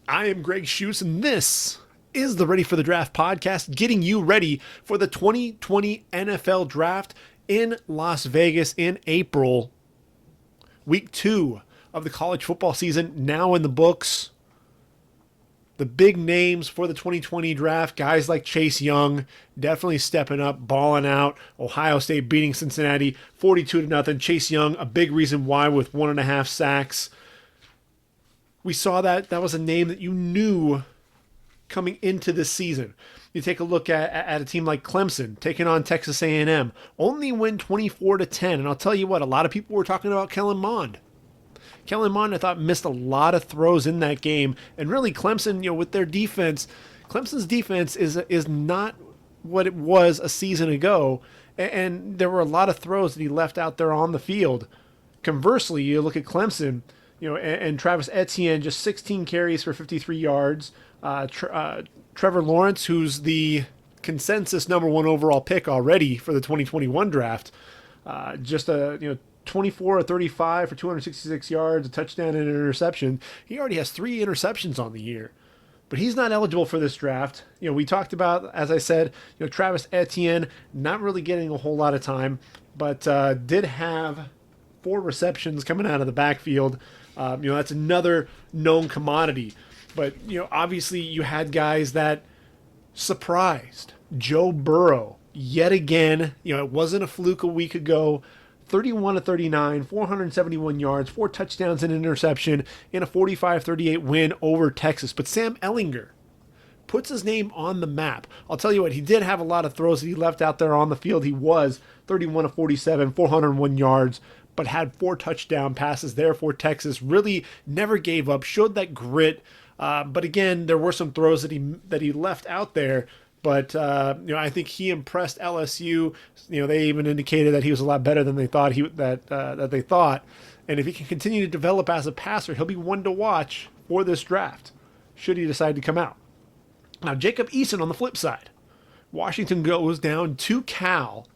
I am Gregg Schutze, and this is the Ready for the Draft podcast, getting you ready for the 2020 NFL Draft in Las Vegas in April. Week 2 of the college football season now in the books. The big names for the 2020 draft, guys like Chase Young, definitely stepping up, balling out. Ohio State beating Cincinnati 42-0. Chase Young, a big reason why, with 1.5 sacks. We saw that was a name that you knew coming into this season. You take a look at a team like Clemson taking on Texas A&M, only win 24-10. And I'll tell you what, a lot of people were talking about Kellen Mond. Kellen Mond, I thought, missed a lot of throws in that game. And really, Clemson, with their defense, Clemson's defense is not what it was a season ago. And there were a lot of throws that he left out there on the field. Conversely, you look at Clemson, and Travis Etienne, just 16 carries for 53 yards. Trevor Lawrence, who's the consensus number 1 overall pick already for the 2021 draft, just 24 or 35 for 266 yards, a touchdown and an interception. He already has 3 interceptions on the year, but he's not eligible for this draft. We talked about, as I said, Travis Etienne not really getting a whole lot of time, but did have 4 receptions coming out of the backfield. That's another known commodity. But, obviously you had guys that surprised. Joe Burrow, yet again, it wasn't a fluke a week ago. 31-39, 471 yards, 4 touchdowns and an interception in a 45-38 win over Texas. But Sam Ehlinger puts his name on the map. I'll tell you what, he did have a lot of throws that he left out there on the field. He was 31-47, 401 yards, but had 4 touchdown passes there for Texas. Really never gave up, showed that grit. But again, there were some throws that he left out there. But I think he impressed LSU. They even indicated that he was a lot better than they thought that they thought. And if he can continue to develop as a passer, he'll be one to watch for this draft, should he decide to come out. Now, Jacob Eason on the flip side. Washington goes down to Cal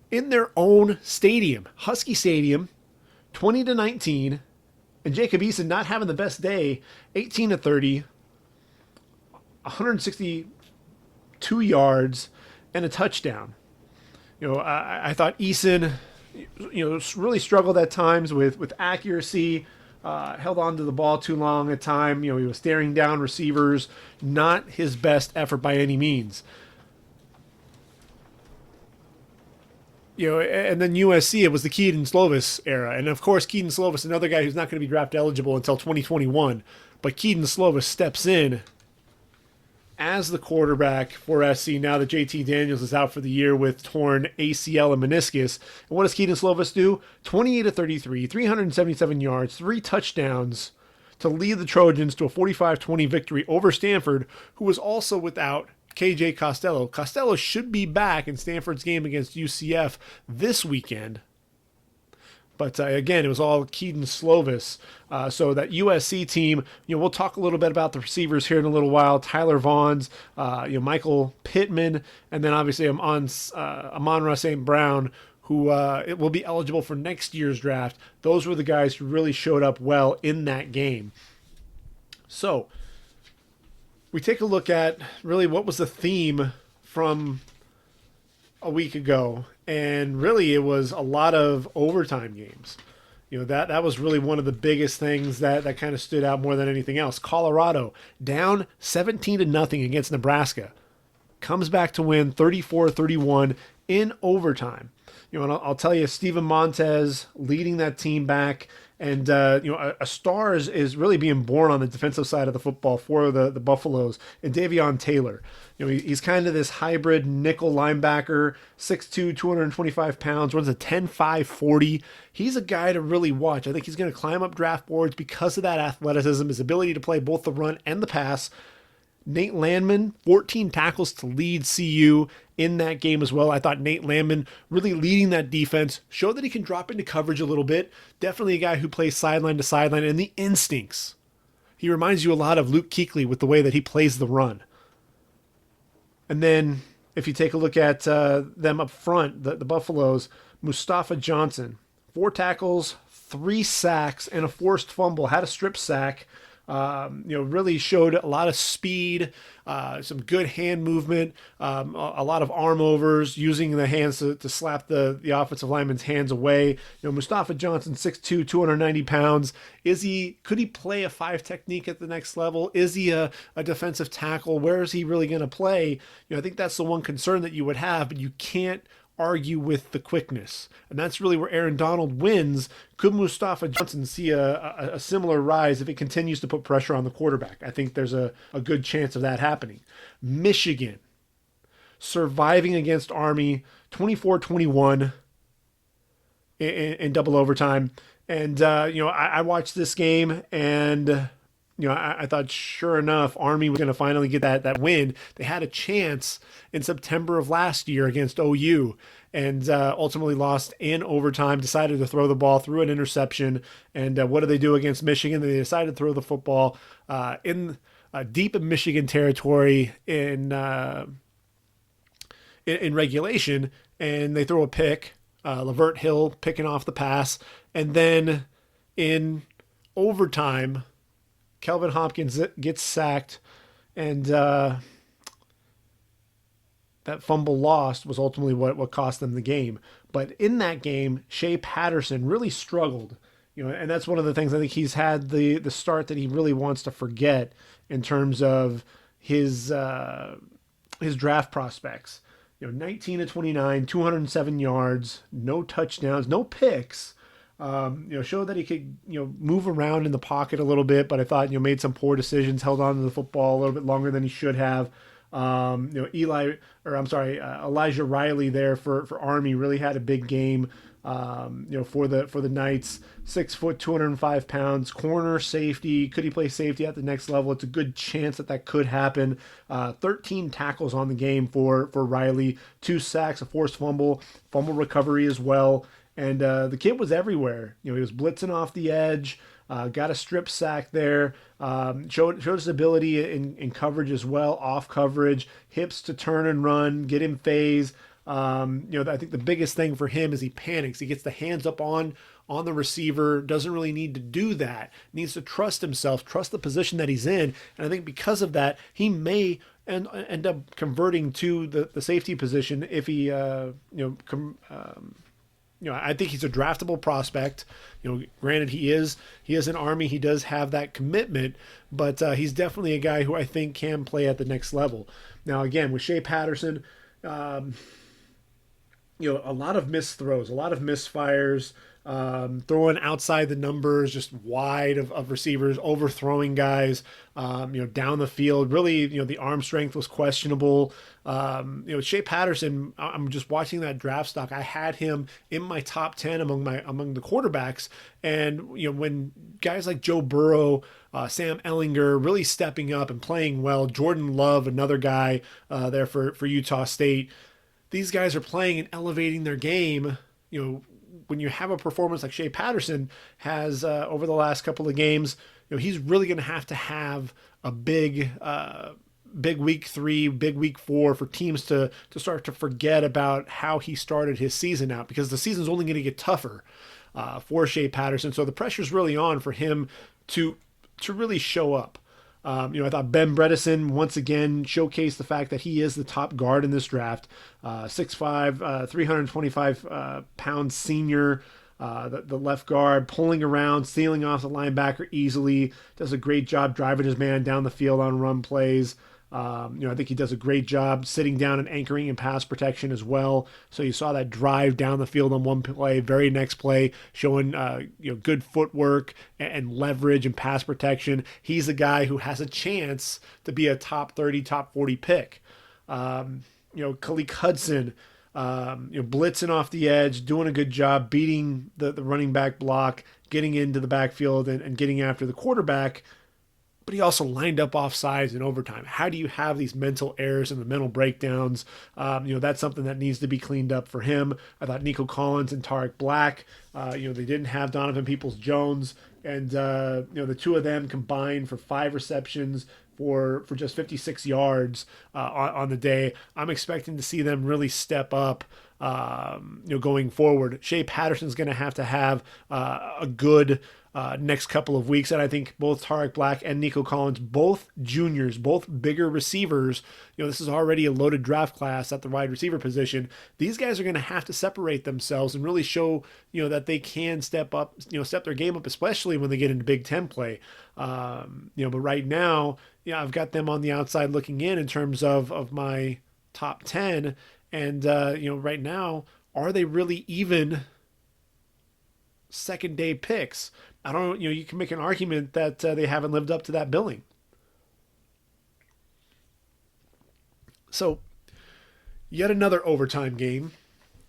in their own stadium, Husky Stadium, 20-19. And Jacob Eason not having the best day, 18-30, 162 yards, and a touchdown. I thought Eason, really struggled at times with accuracy, held on to the ball too long at time. He was staring down receivers, not his best effort by any means. And then USC, it was the Kedon Slovis era. And of course, Kedon Slovis, another guy who's not going to be draft eligible until 2021. But Kedon Slovis steps in as the quarterback for SC now that JT Daniels is out for the year with torn ACL and meniscus. And what does Kedon Slovis do? 28-33, 377 yards, 3 touchdowns to lead the Trojans to a 45-20 victory over Stanford, who was also without KJ Costello. Costello should be back in Stanford's game against UCF this weekend. But again, it was all Kedon Slovis. So that USC team, we'll talk a little bit about the receivers here in a little while. Tyler Vaughns, Michael Pittman, and then obviously Amon-Ra St. Brown, who it will be eligible for next year's draft. Those were the guys who really showed up well in that game. So we take a look at really what was the theme from a week ago, and really it was a lot of overtime games. That was really one of the biggest things that kind of stood out more than anything else. Colorado down 17-0 against Nebraska, comes back to win 34-31 in overtime. And I'll tell you, Steven Montez leading that team back. And, a star is really being born on the defensive side of the football for the Buffaloes. And Davion Taylor, he's kind of this hybrid nickel linebacker, 6'2", 225 pounds, runs a 10.5 40. He's a guy to really watch. I think he's going to climb up draft boards because of that athleticism, his ability to play both the run and the pass. Nate Landman, 14 tackles to lead CU in that game as well. I thought Nate Landman really leading that defense, showed that he can drop into coverage a little bit. Definitely a guy who plays sideline to sideline, and the instincts. He reminds you a lot of Luke Kuechly with the way that he plays the run. And then if you take a look at them up front, the Buffaloes, Mustafa Johnson, 4 tackles, 3 sacks, and a forced fumble. Had a strip sack. Really showed a lot of speed, some good hand movement, a lot of arm overs, using the hands to slap the offensive lineman's hands away. Mustafa Johnson, 6'2", 290 pounds. Could he play a 5 technique at the next level? Is he a defensive tackle? Where is he really going to play? I think that's the one concern that you would have, but you can't argue with the quickness. And that's really where Aaron Donald wins. Could Mustafa Johnson see a similar rise if it continues to put pressure on the quarterback? I think there's a good chance of that happening. Michigan surviving against Army 24-21 in double overtime. And, I watched this game, and I thought, sure enough, Army was going to finally get that win. They had a chance in September of last year against OU, and ultimately lost in overtime, decided to throw the ball, threw an interception. And what did they do against Michigan? They decided to throw the football deep in Michigan territory in regulation, and they throw a pick. Lavert Hill picking off the pass. And then in overtime, Kelvin Hopkins gets sacked, and that fumble lost was ultimately what cost them the game. But in that game, Shea Patterson really struggled, and that's one of the things I think he's had the start that he really wants to forget in terms of his draft prospects. 19-29, 207 yards, no touchdowns, no picks. Showed that he could, move around in the pocket a little bit, but I thought, made some poor decisions, held on to the football a little bit longer than he should have. Elijah Riley there for Army really had a big game, for the Knights. 6 foot, 205 pounds, corner safety. Could he play safety at the next level? It's a good chance that could happen. 13 tackles on the game for Riley, 2 sacks, a forced fumble recovery as well. And the kid was everywhere. He was blitzing off the edge, got a strip sack there, showed his ability in coverage as well, off coverage, hips to turn and run, get in phase. I think the biggest thing for him is he panics. He gets the hands up on the receiver, doesn't really need to do that. Needs to trust himself, trust the position that he's in. And I think because of that, he may end up converting to the safety position if he, I think he's a draftable prospect. Granted, he is an Army. He does have that commitment, but he's definitely a guy who I think can play at the next level. Now, again, with Shea Patterson, a lot of missed throws, a lot of misfires, throwing outside the numbers, just wide of receivers, overthrowing guys, down the field. Really, the arm strength was questionable. Shea Patterson, I'm just watching that draft stock. I had him in my top 10 among the quarterbacks. And, when guys like Joe Burrow, Sam Ehlinger really stepping up and playing well, Jordan Love, another guy there for Utah State, these guys are playing and elevating their game. When you have a performance like Shea Patterson has over the last couple of games, he's really going to have a big week 3, big week 4 for teams to start to forget about how he started his season out, because the season's only going to get tougher for Shea Patterson. So the pressure's really on for him to really show up. I thought Ben Bredesen once again showcased the fact that he is the top guard in this draft. 6'5", 325 pound senior, the left guard, pulling around, sealing off the linebacker easily. Does a great job driving his man down the field on run plays. I think he does a great job sitting down and anchoring in pass protection as well. So you saw that drive down the field on one play, very next play, showing good footwork and leverage and pass protection. He's a guy who has a chance to be a top 30, top 40 pick. Khaleke Hudson, blitzing off the edge, doing a good job, beating the running back block, getting into the backfield and getting after the quarterback. But he also lined up offsides in overtime. How do you have these mental errors and the mental breakdowns? That's something that needs to be cleaned up for him. I thought Nico Collins and Tarek Black, they didn't have Donovan Peoples-Jones, and the two of them combined for 5 receptions for just 56 yards on the day. I'm expecting to see them really step up going forward. Shea Patterson's going to have a good next couple of weeks. And I think both Tarek Black and Nico Collins, both juniors, both bigger receivers, this is already a loaded draft class at the wide receiver position. These guys are going to have to separate themselves and really show, that they can step up, step their game up, especially when they get into Big Ten play. But right now, I've got them on the outside looking in terms of my top 10. And, right now, are they really even second day picks? I don't, you can make an argument that they haven't lived up to that billing. So, yet another overtime game.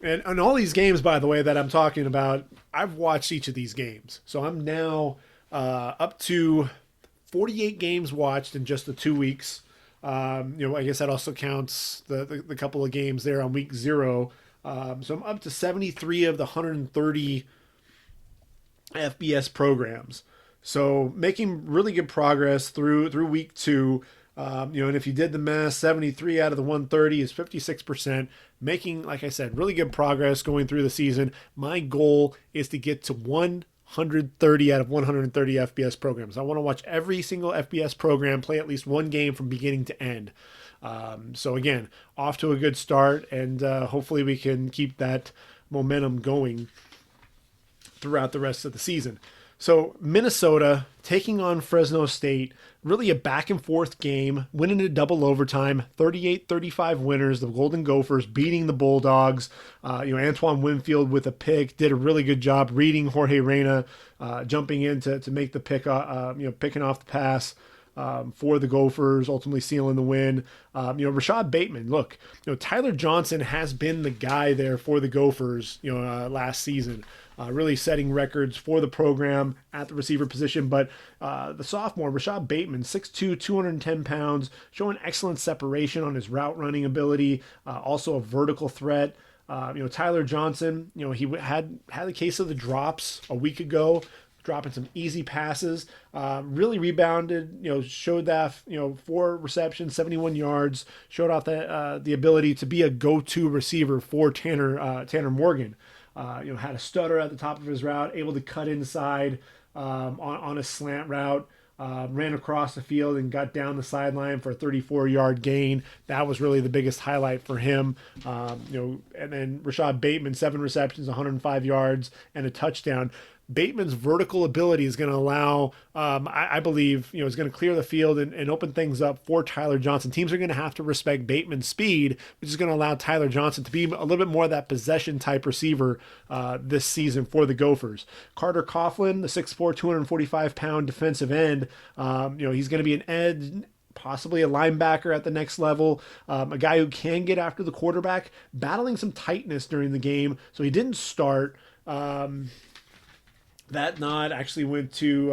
And all these games, by the way, that I'm talking about, I've watched each of these games. So I'm now up to 48 games watched in just the 2 weeks. I guess that also counts the couple of games there on week 0. So I'm up to 73 of the 130 FBS programs. So making really good progress through week 2. And if you did the math, 73 out of the 130 is 56%. Making, like I said, really good progress going through the season. My goal is to get to 130 out of 130 FBS programs. I want to watch every single FBS program play at least one game from beginning to end. So again, off to a good start, and hopefully we can keep that momentum going throughout the rest of the season. So Minnesota taking on Fresno State, really a back and forth game, winning a double overtime, 38-35 winners, the Golden Gophers beating the Bulldogs. Antoine Winfield with a pick, did a really good job reading Jorge Reyna, jumping in to make the pick, picking off the pass for the Gophers, ultimately sealing the win. Rashad Bateman, look, Tyler Johnson has been the guy there for the Gophers, last season. Really setting records for the program at the receiver position. But the sophomore, Rashad Bateman, 6'2", 210 pounds, showing excellent separation on his route running ability, also a vertical threat. Tyler Johnson, he had a case of the drops a week ago, dropping some easy passes, really rebounded, showed that, 4 receptions, 71 yards, showed off the ability to be a go-to receiver for Tanner Morgan. Had a stutter at the top of his route, able to cut inside on a slant route, ran across the field and got down the sideline for a 34-yard gain. That was really the biggest highlight for him. And then Rashad Bateman, 7 receptions, 105 yards, and a touchdown. Bateman's vertical ability is going to allow, I believe, is going to clear the field and open things up for Tyler Johnson. Teams are going to have to respect Bateman's speed, which is going to allow Tyler Johnson to be a little bit more of that possession type receiver this season for the Gophers. Carter Coughlin, the 6'4", 245-pound defensive end, he's going to be an edge, possibly a linebacker at the next level, a guy who can get after the quarterback, battling some tightness during the game, so he didn't start. That nod actually went to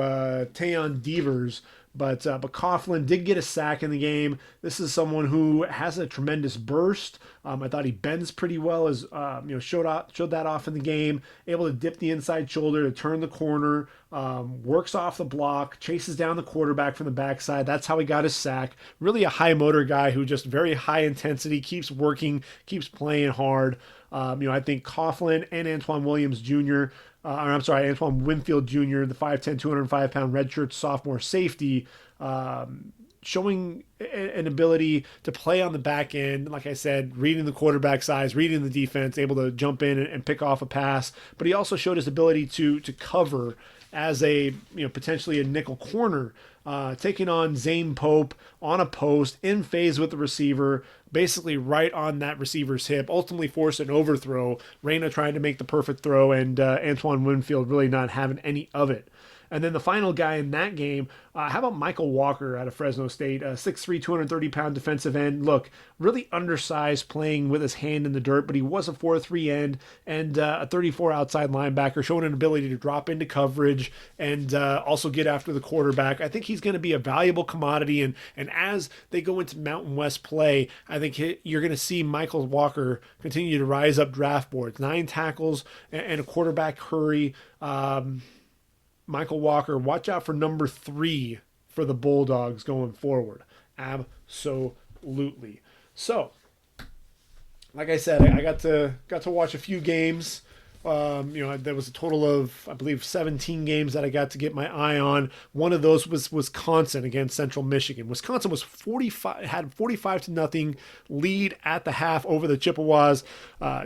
Tayon Devers, but Coughlin did get a sack in the game. This is someone who has a tremendous burst. I thought he bends pretty well, as showed that off in the game. Able to dip the inside shoulder to turn the corner, works off the block, chases down the quarterback from the backside. That's how he got his sack. Really a high motor guy who just very high intensity, keeps working, keeps playing hard. I think Coughlin and Antoine Winfield Jr., the 5'10", 205-pound redshirt sophomore safety, showing an ability to play on the back end. Like I said, reading the quarterback size, reading the defense, able to jump in and pick off a pass. But he also showed his ability to cover as a potentially a nickel corner, taking on Zane Pope on a post in phase with the receiver, basically right on that receiver's hip, ultimately forced an overthrow. Reyna trying to make the perfect throw, and Antoine Winfield really not having any of it. And then the final guy in that game, how about Michael Walker out of Fresno State, 6'3", 230-pound defensive end. Look, really undersized, playing with his hand in the dirt, but he was a 4-3 end and a 34 outside linebacker, showing an ability to drop into coverage and also get after the quarterback. I think he's going to be a valuable commodity, and as they go into Mountain West play, I think you're going to see Michael Walker continue to rise up draft boards. 9 tackles and a quarterback hurry. Michael Walker, watch out for number 3 for the Bulldogs going forward. Absolutely. So, like I said, I got to watch a few games There was a total of, I believe, 17 games that I got to get my eye on. One of those was Wisconsin against Central Michigan. Wisconsin was 45, had 45-0 lead at the half over the Chippewas.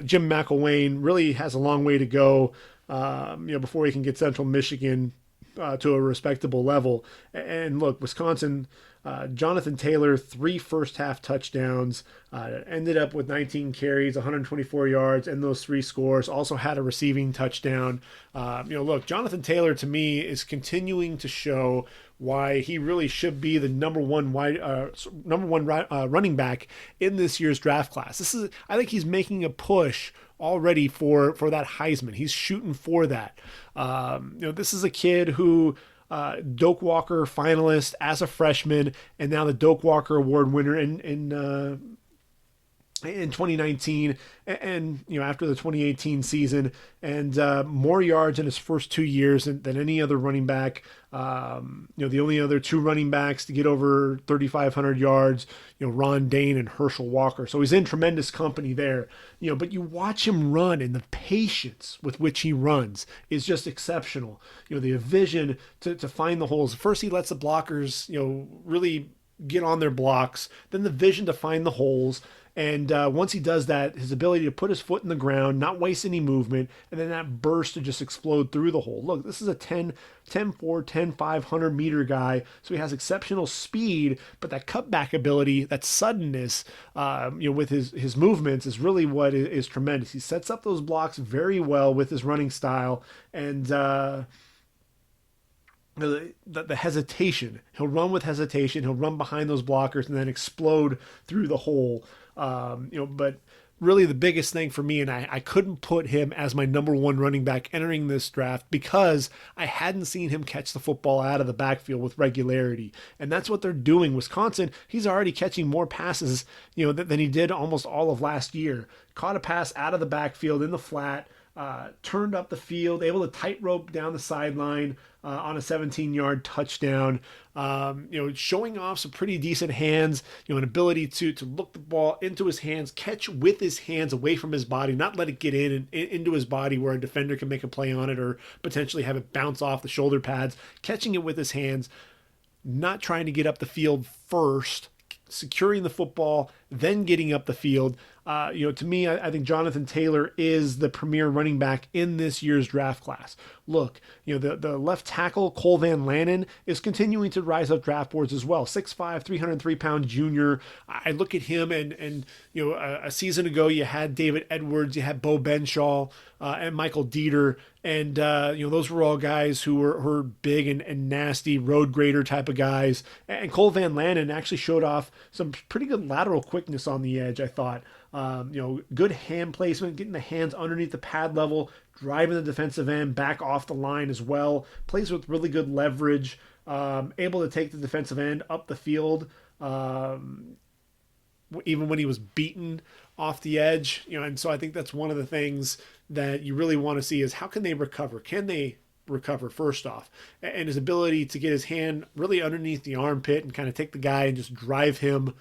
Jim McElwain really has a long way to go, before he can get Central Michigan to a respectable level. And look, Wisconsin, Jonathan Taylor, 3 first half touchdowns, ended up with 19 carries, 124 yards, and those 3 scores. Also had a receiving touchdown. Look, Jonathan Taylor to me is continuing to show why he really should be the number one running back in this year's draft class. I think he's making a push already for that Heisman. He's shooting for that. This is a kid who Doak Walker finalist as a freshman, and now the Doak Walker Award winner in 2019, and after the 2018 season, and more yards in his first 2 years than any other running back. The only other 2 running backs to get over 3,500 yards, Ron Dane and Herschel Walker. So he's in tremendous company there. But you watch him run, and the patience with which he runs is just exceptional. The vision to find the holes. First, he lets the blockers, really get on their blocks. Then the vision to find the holes. And once he does that, his ability to put his foot in the ground, not waste any movement, and then that burst to just explode through the hole. Look, this is a 10-4, 10-5, 100-meter guy, so he has exceptional speed, but that cutback ability, that suddenness, with his movements is really what is tremendous. He sets up those blocks very well with his running style, and the hesitation. He'll run with hesitation. He'll run behind those blockers and then explode through the hole. But really the biggest thing for me, and I couldn't put him as my number 1 running back entering this draft because I hadn't seen him catch the football out of the backfield with regularity. And that's what they're doing. Wisconsin, he's already catching more passes, than he did almost all of last year. Caught a pass out of the backfield in the flat, turned up the field, able to tightrope down the sideline on a 17-yard touchdown. Showing off some pretty decent hands, an ability to look the ball into his hands, catch with his hands away from his body, not let it get into his body where a defender can make a play on it or potentially have it bounce off the shoulder pads, catching it with his hands, not trying to get up the field first, securing the football, then getting up the field. To me, I think Jonathan Taylor is the premier running back in this year's draft class. Look, the left tackle, Cole Van Lanen, is continuing to rise up draft boards as well. 6'5", 303-pound junior. I look at him and a season ago you had David Edwards, you had Bo Benshaw, and Michael Dieter, and those were all guys who were big and nasty, road grader type of guys. And Cole Van Lanen actually showed off some pretty good lateral quickness on the edge, I thought. Good hand placement, getting the hands underneath the pad level, driving the defensive end back off the line as well. Plays with really good leverage, able to take the defensive end up the field, even when he was beaten off the edge. And so I think that's one of the things that you really want to see is how can they recover? Can they recover first off? And his ability to get his hand really underneath the armpit and kind of take the guy and just drive him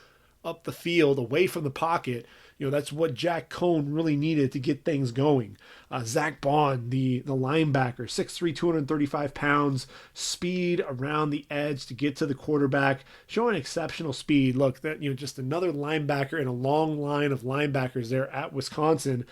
up the field away from the pocket. That's what Jack Cohn really needed to get things going. Zach Bond, the linebacker, 6'3", 235 pounds, speed around the edge to get to the quarterback, showing exceptional speed. Look, that just another linebacker in a long line of linebackers there at Wisconsin.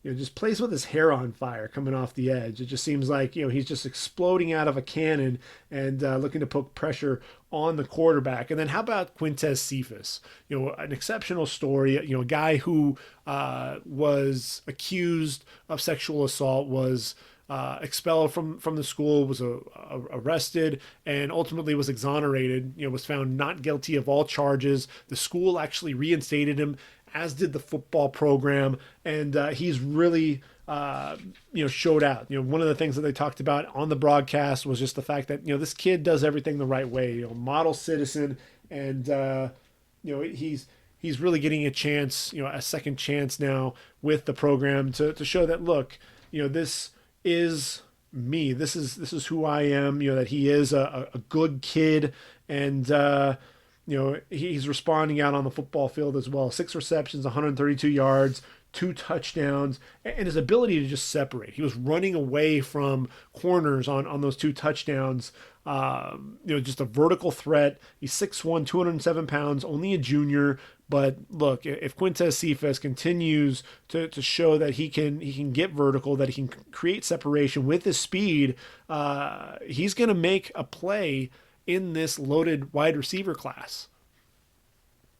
Just plays with his hair on fire coming off the edge. It just seems like, he's just exploding out of a cannon and looking to put pressure on the quarterback. And then how about Quintez Cephas? An exceptional story. A guy who was accused of sexual assault, was expelled from the school, was arrested, and ultimately was exonerated, was found not guilty of all charges. The school actually reinstated him, as did the football program, and he's really showed out. One of the things that they talked about on the broadcast was just the fact that this kid does everything the right way. Model citizen, and he's really getting a chance, a second chance now with the program to show that, look, this is me. This is who I am. That he is a good kid, and he's responding out on the football field as well. 6 receptions, 132 yards, 2 touchdowns, and his ability to just separate. He was running away from corners on those 2 touchdowns. Just a vertical threat. He's 6'1", 207 pounds, only a junior. But look, if Quintez Cephas continues to show that he can get vertical, that he can create separation with his speed, he's going to make a play in this loaded wide receiver class.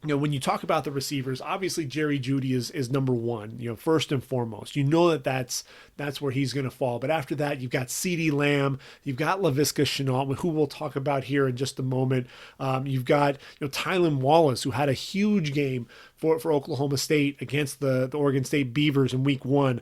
When you talk about the receivers, obviously Jerry Jeudy is number one, first and foremost. That's where he's going to fall. But after that, you've got CeeDee Lamb, you've got Laviska Shenault, who we'll talk about here in just a moment. You've got Tylan Wallace, who had a huge game for Oklahoma State against the Oregon State Beavers in week 1.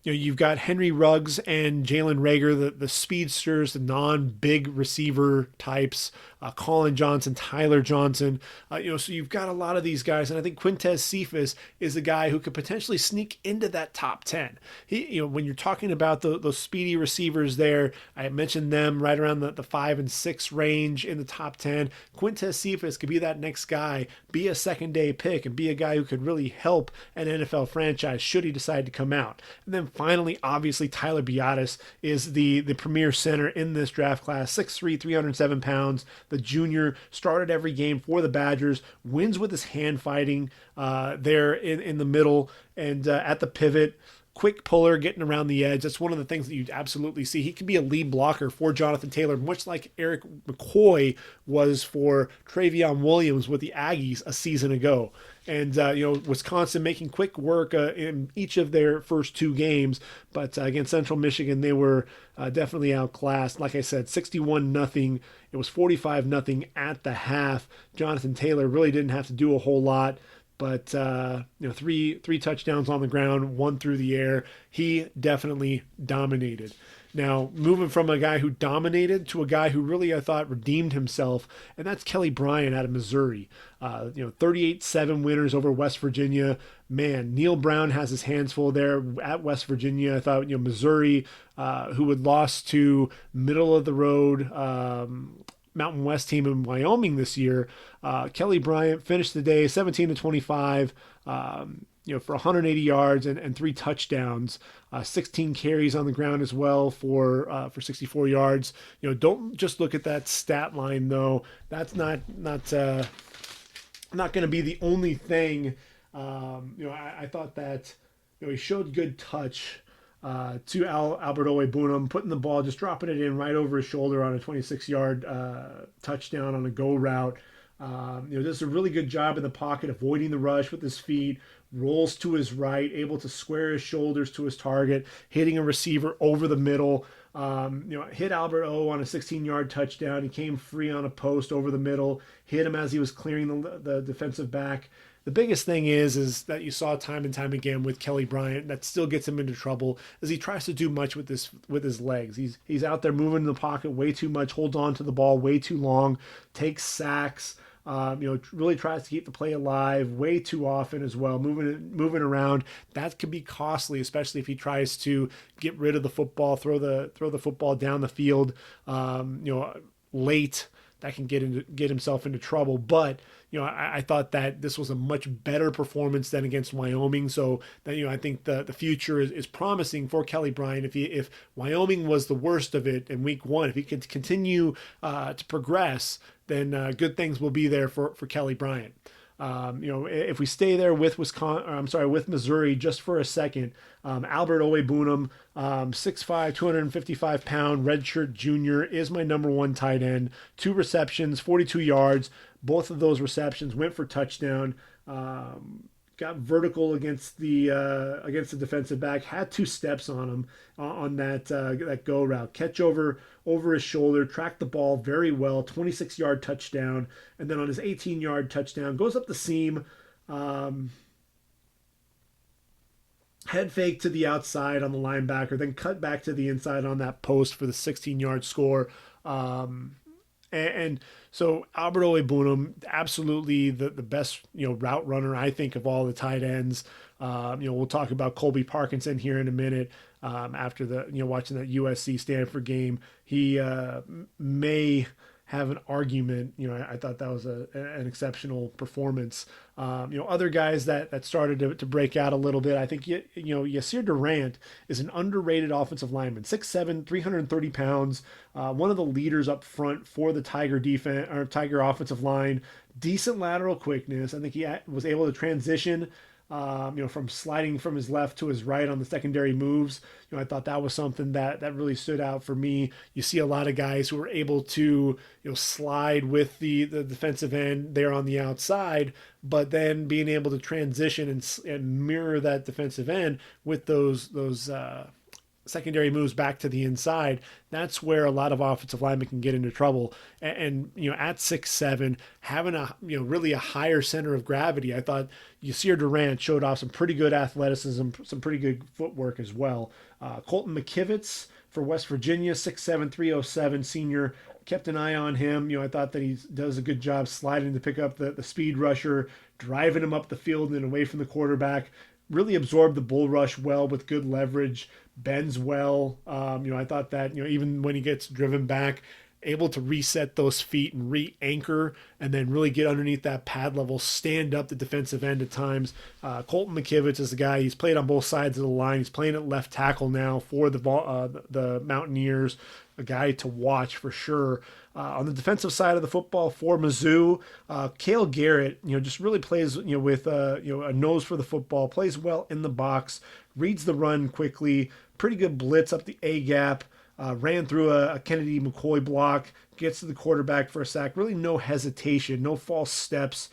You've got Henry Ruggs and Jalen Reagor, the speedsters, the non-big receiver types, Colin Johnson, Tyler Johnson. So you've got a lot of these guys, and I think Quintez Cephas is a guy who could potentially sneak into that top 10. When you're talking about those speedy receivers there, I mentioned them right around the 5 and 6 range in the top 10. Quintez Cephas could be that next guy, be a second-day pick, and be a guy who could really help an NFL franchise should he decide to come out. And then finally, obviously, Tyler Biadasz is the premier center in this draft class, 6'3", 307 pounds. The junior started every game for the Badgers, wins with his hand fighting there in the middle and at the pivot. Quick puller, getting around the edge. That's one of the things that you absolutely see. He can be a lead blocker for Jonathan Taylor, much like Eric McCoy was for Travion Williams with the Aggies a season ago. And, Wisconsin making quick work in each of their first 2 games. But against Central Michigan, they were definitely outclassed. Like I said, 61-0. It was 45-0 at the half. Jonathan Taylor really didn't have to do a whole lot. But, 3 touchdowns on the ground, 1 through the air. He definitely dominated. Now, moving from a guy who dominated to a guy who really, I thought, redeemed himself, and that's Kelly Bryant out of Missouri. 38-7 winners over West Virginia. Man, Neil Brown has his hands full there at West Virginia. I thought, Missouri, who had lost to middle-of-the-road Mountain West team in Wyoming this year. Kelly Bryant finished the day 17-25, for 180 yards and 3 touchdowns, 16 carries on the ground as well for 64 yards. Don't just look at that stat line though. That's not going to be the only thing. I thought that he showed good touch to Albert Okwuegbunam, putting the ball, just dropping it in right over his shoulder on a 26-yard touchdown on a go route. Does a really good job in the pocket, avoiding the rush with his feet, rolls to his right, able to square his shoulders to his target, hitting a receiver over the middle. Hit Albert O on a 16-yard touchdown. He came free on a post over the middle, hit him as he was clearing the defensive back. The biggest thing is that you saw time and time again with Kelly Bryant that still gets him into trouble as he tries to do much with his legs. He's out there moving in the pocket way too much, holds on to the ball way too long, takes sacks. Really tries to keep the play alive way too often as well, moving around. That could be costly, especially if he tries to get rid of the football, throw the football down the field, late. That can get himself into trouble. But I thought that this was a much better performance than against Wyoming. So that I think the future is promising for Kelly Bryant. If Wyoming was the worst of it in week 1, if he can continue to progress, then good things will be there for Kelly Bryant. If we stay there with with Missouri just for a second, Albert Okwuegbunam, 6'5", 255-pound redshirt junior, is my number 1 tight end. 2 receptions, 42 yards. Both of those receptions went for touchdown. Got vertical against the defensive back. Had 2 steps on him on that go route. Catch over his shoulder. Tracked the ball very well. 26-yard touchdown. And then on his 18-yard touchdown, goes up the seam. Head fake to the outside on the linebacker. Then cut back to the inside on that post for the 16-yard score. And so Albert Okwuegbunam, absolutely the best route runner, I think, of all the tight ends. We'll talk about Colby Parkinson here in a minute. After the watching that USC Stanford game, he may have an argument. I thought that was an exceptional performance. Other guys that started to break out a little bit. I think Yasir Durant is an underrated offensive lineman, 6'7", 330 pounds, one of the leaders up front for the Tiger defense or Tiger offensive line. Decent lateral quickness. I think he was able to transition from sliding from his left to his right on the secondary moves. I thought that was something that really stood out for me. You see a lot of guys who are able to, slide with the defensive end there on the outside, but then being able to transition and mirror that defensive end with those secondary moves back to the inside. That's where a lot of offensive linemen can get into trouble. And at 6'7", having really a higher center of gravity, I thought Yasir Durant showed off some pretty good athleticism, some pretty good footwork as well. Colton McKivitz for West Virginia, 6'7", 307 senior. Kept an eye on him. I thought that he does a good job sliding to pick up the speed rusher, driving him up the field and away from the quarterback. Really absorbed the bull rush well with good leverage, bends well. I thought that, even when he gets driven back, able to reset those feet and re-anchor and then really get underneath that pad level, stand up the defensive end at times. Colton McKivitz is the guy. He's played on both sides of the line. He's playing at left tackle now for the Mountaineers, a guy to watch for sure. On the defensive side of the football for Mizzou, Cale Garrett, just really plays, with a nose for the football, plays well in the box, reads the run quickly, pretty good blitz up the A gap, ran through a Kennedy McCoy block, gets to the quarterback for a sack. Really no hesitation, no false steps,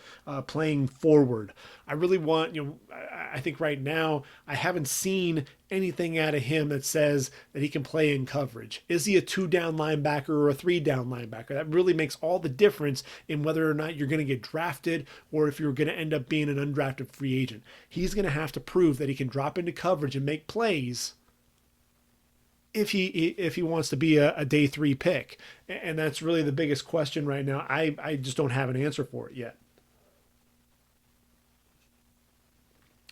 playing forward. I really want, I think right now I haven't seen anything out of him that says that he can play in coverage. Is he a 2-down linebacker or a 3-down linebacker? That really makes all the difference in whether or not you're going to get drafted or if you're going to end up being an undrafted free agent. He's going to have to prove that he can drop into coverage and make plays if he wants to be a day 3 pick. And that's really the biggest question right now. I just don't have an answer for it yet.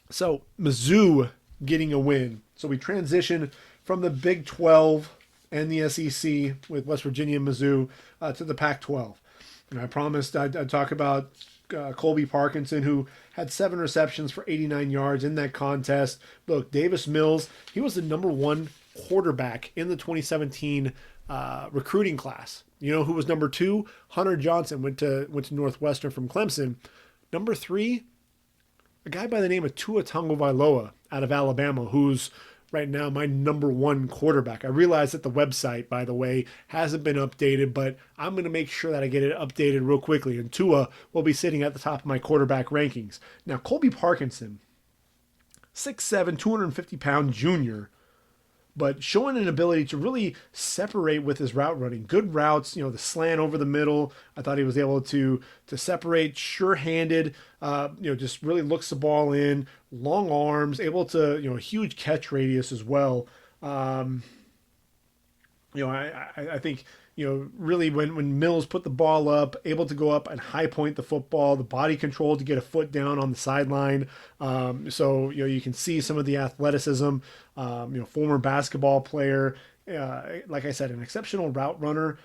So Mizzou getting a win. So we transition from the Big 12 and the SEC with West Virginia and Mizzou to the Pac-12. And I promised I'd talk about Colby Parkinson, who had 7 receptions for 89 yards in that contest. Look, Davis Mills, he was the number 1 quarterback in the 2017 recruiting class. Who was number 2? Hunter Johnson went to Northwestern from Clemson. Number 3, a guy by the name of Tua Tagovailoa out of Alabama, who's right now my number 1 quarterback. I realize that the website, by the way, hasn't been updated, but I'm going to make sure that I get it updated real quickly, and Tua will be sitting at the top of my quarterback rankings. Now, Colby Parkinson, 6'7", 250-pound junior, but showing an ability to really separate with his route running. Good routes, the slant over the middle. I thought he was able to separate, sure-handed, just really looks the ball in, long arms, able to, huge catch radius as well. I think, really when Mills put the ball up, able to go up and high point the football, the body control to get a foot down on the sideline. So you can see some of the athleticism, former basketball player, like I said, an exceptional route runner,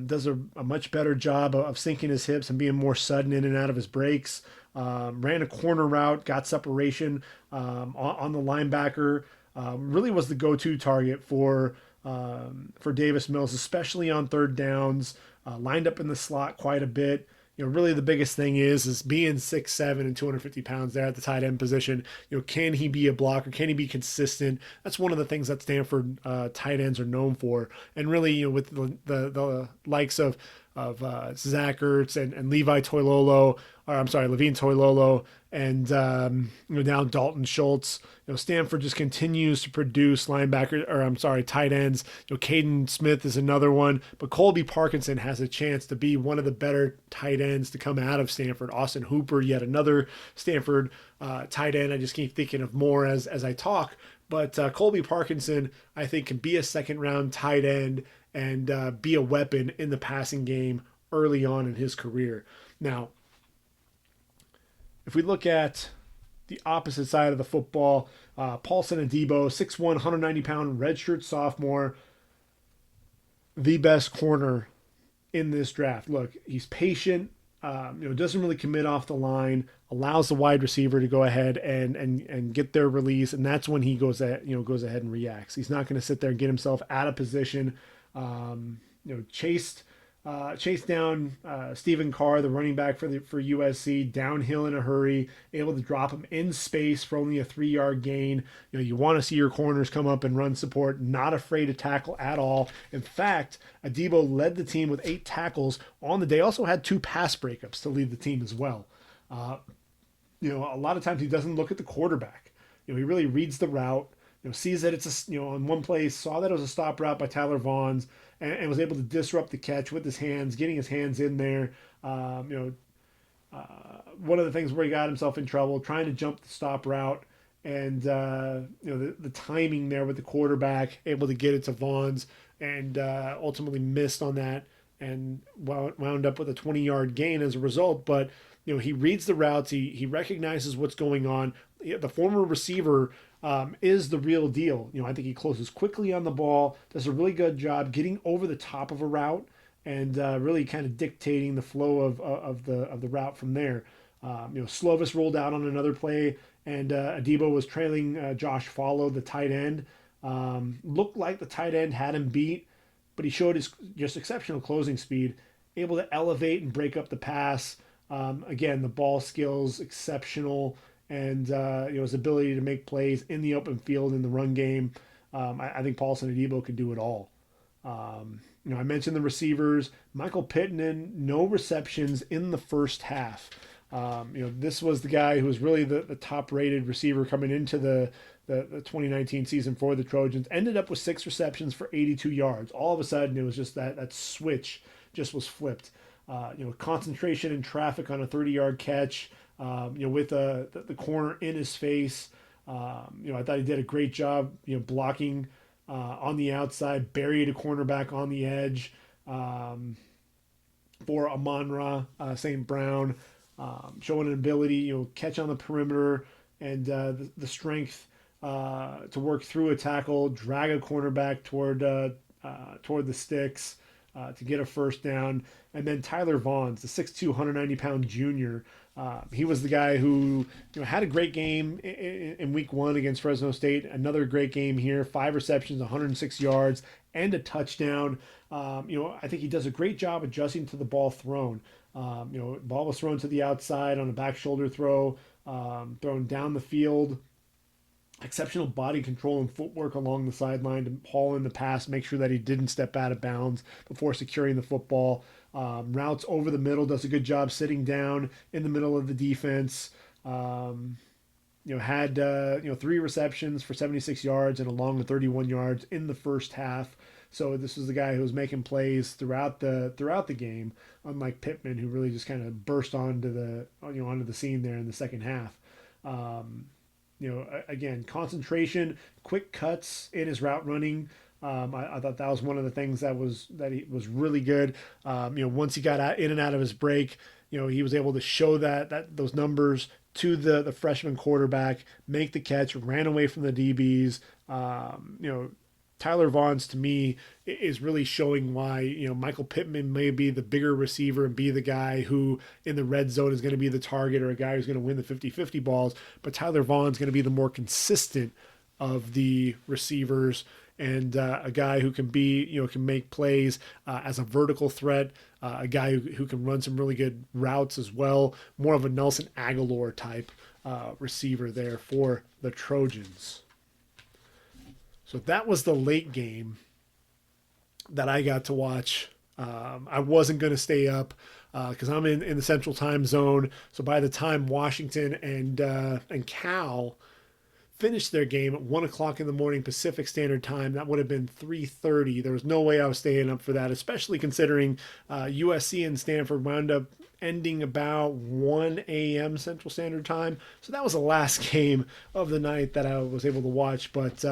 does a much better job of sinking his hips and being more sudden in and out of his breaks. Ran a corner route, got separation on the linebacker, really was the go-to target for Davis Mills, especially on 3rd downs, lined up in the slot quite a bit. Really the biggest thing is being 6'7" and 250 pounds there at the tight end position. Can he be a blocker? Can he be consistent? That's one of the things that Stanford tight ends are known for. And really, with the likes of Zach Ertz and Levine Toilolo, and now Dalton Schultz. Stanford just continues to produce tight ends. Caden Smith is another one, but Colby Parkinson has a chance to be one of the better tight ends to come out of Stanford. Austin Hooper, yet another Stanford tight end. I just keep thinking of more as I talk, but Colby Parkinson, I think, can be a 2nd-round tight end and be a weapon in the passing game early on in his career. Now, if we look at the opposite side of the football, Paulson Adebo, 6'1", 190-pound redshirt sophomore, the best corner in this draft. Look, he's patient, doesn't really commit off the line, allows the wide receiver to go ahead and get their release, and that's when he goes ahead and reacts. He's not going to sit there and get himself out of position. Chased down Stephen Carr, the running back for USC, downhill in a hurry, able to drop him in space for only a 3-yard gain. You want to see your corners come up and run support, not afraid to tackle at all. In fact, Adebo led the team with 8 tackles on the day. Also had 2 pass breakups to lead the team as well. A lot of times he doesn't look at the quarterback. He really reads the route. Sees that it's on one play, saw that it was a stop route by Tyler Vaughn's, and was able to disrupt the catch with his hands, getting his hands in there. One of the things where he got himself in trouble, trying to jump the stop route, and the timing there with the quarterback, able to get it to Vaughn's, and ultimately missed on that, and wound up with a 20-yard gain as a result. But he reads the routes, he recognizes what's going on. The former receiver is the real deal. I think he closes quickly on the ball, does a really good job getting over the top of a route, and really kind of dictating the flow of the route from there. Slovis rolled out on another play, and Adebo was trailing Josh Follow, the tight end. Looked like the tight end had him beat, but he showed his just exceptional closing speed, able to elevate and break up the pass. Again, the ball skills exceptional. And his ability to make plays in the open field in the run game. I think Paulson Adebo could do it all. I mentioned the receivers. Michael Pittman, no receptions in the first half. This was the guy who was really the top-rated receiver coming into the 2019 season for the Trojans. Ended up with 6 receptions for 82 yards. All of a sudden, it was just that switch just was flipped. Concentration in traffic on a 30-yard catch. With the corner in his face. I thought he did a great job, blocking on the outside, buried a cornerback on the edge for Amon-Ra St. Brown, showing an ability, catch on the perimeter and the strength to work through a tackle, drag a cornerback toward the sticks to get a first down. And then Tyler Vaughn's, the 6'2", 190-pound junior. He was the guy who had a great game in week 1 against Fresno State. Another great game here, 5 receptions, 106 yards, and a touchdown. I think he does a great job adjusting to the ball thrown. Ball was thrown to the outside on a back shoulder throw, thrown down the field. Exceptional body control and footwork along the sideline to haul in the pass, make sure that he didn't step out of bounds before securing the football. Routes over the middle, does a good job sitting down in the middle of the defense. Had 3 receptions for 76 yards and a long of 31 yards in the first half. So this was the guy who was making plays throughout the game, unlike Pittman, who really just kind of burst onto the scene there in the second half. Again, concentration, quick cuts in his route running. I thought that was one of the things that he was really good. Once he got in and out of his break, he was able to show those numbers to the freshman quarterback, make the catch, ran away from the DBs. Tyler Vaughn's, to me, is really showing why Michael Pittman may be the bigger receiver and be the guy who in the red zone is going to be the target, or a guy who's going to win the 50-50 balls. But Tyler Vaughn's going to be the more consistent of the receivers, and a guy who can can make plays as a vertical threat, a guy who can run some really good routes as well. More of a Nelson Aguilar type receiver there for the Trojans. So that was the late game that I got to watch. I wasn't going to stay up because I'm in the Central Time Zone. So by the time Washington and Cal finished their game at 1 o'clock in the morning Pacific Standard Time, that would have been 3:30. There was no way I was staying up for that, especially considering USC and Stanford wound up ending about 1 a.m. Central Standard Time. So that was the last game of the night that I was able to watch. But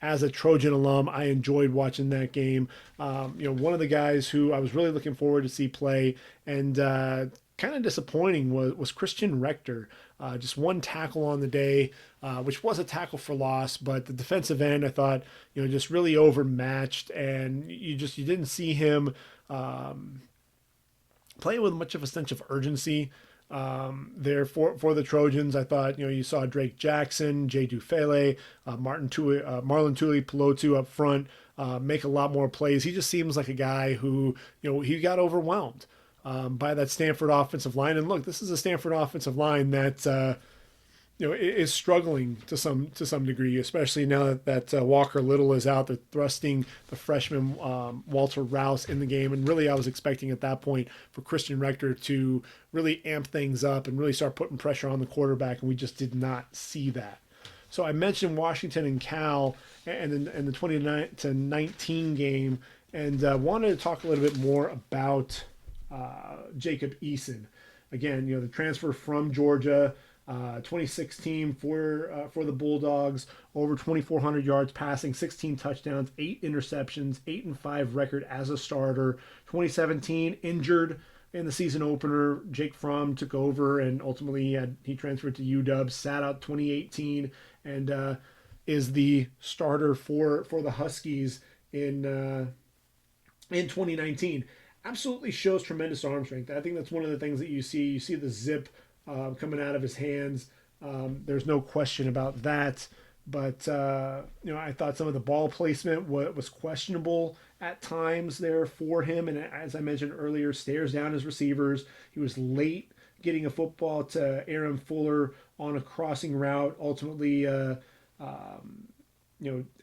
as a Trojan alum, I enjoyed watching that game. One of the guys who I was really looking forward to see play, and kind of disappointing, was Christian Rector. Just 1 tackle on the day, which was a tackle for loss, but the defensive end, I thought, just really overmatched, and you didn't see him playing with much of a sense of urgency there for the Trojans. I thought, you saw Drake Jackson, Jay Dufele, Marlon Tuli-Pelotu up front make a lot more plays. He just seems like a guy who, he got overwhelmed by that Stanford offensive line. And look, this is a Stanford offensive line that is struggling to some degree, especially now that Walker Little is out. They're thrusting the freshman Walter Rouse in the game, and really I was expecting at that point for Christian Rector to really amp things up and really start putting pressure on the quarterback, and we just did not see that. So I mentioned Washington and Cal and the 29-19 game, and wanted to talk a little bit more about Jacob Eason. Again, the transfer from Georgia. 2016 for the Bulldogs, over 2,400 yards passing, 16 touchdowns, 8 interceptions, 8-5 record as a starter. 2017 injured in the season opener. Jake Fromm took over, and ultimately he transferred to UW. Sat out 2018 and is the starter for the Huskies in 2019. Absolutely shows tremendous arm strength. I think that's one of the things that you see. You see the zip coming out of his hands. There's no question about that. But, I thought some of the ball placement was questionable at times there for him. And as I mentioned earlier, stares down his receivers. He was late getting a football to Aaron Fuller on a crossing route. Ultimately,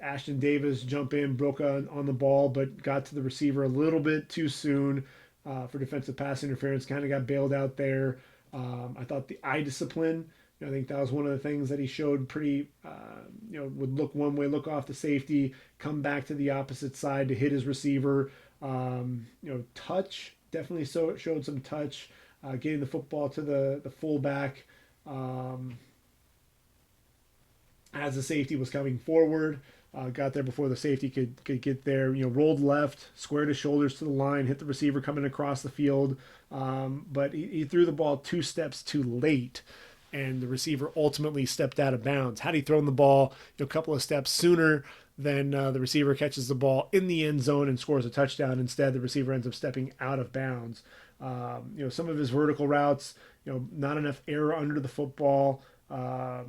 Ashton Davis jump in, broke on the ball, but got to the receiver a little bit too soon for defensive pass interference. Kind of got bailed out there. I thought the eye discipline, I think that was one of the things that he showed pretty, would look one way, look off the safety, come back to the opposite side to hit his receiver. Touch, definitely showed some touch, getting the football to the fullback as the safety was coming forward. Got there before the safety could get there. Rolled left, squared his shoulders to the line, hit the receiver coming across the field. But he threw the ball 2 steps too late, and the receiver ultimately stepped out of bounds. Had he thrown the ball a couple of steps sooner, then the receiver catches the ball in the end zone and scores a touchdown. Instead, the receiver ends up stepping out of bounds. Some of his vertical routes, not enough air under the football. That's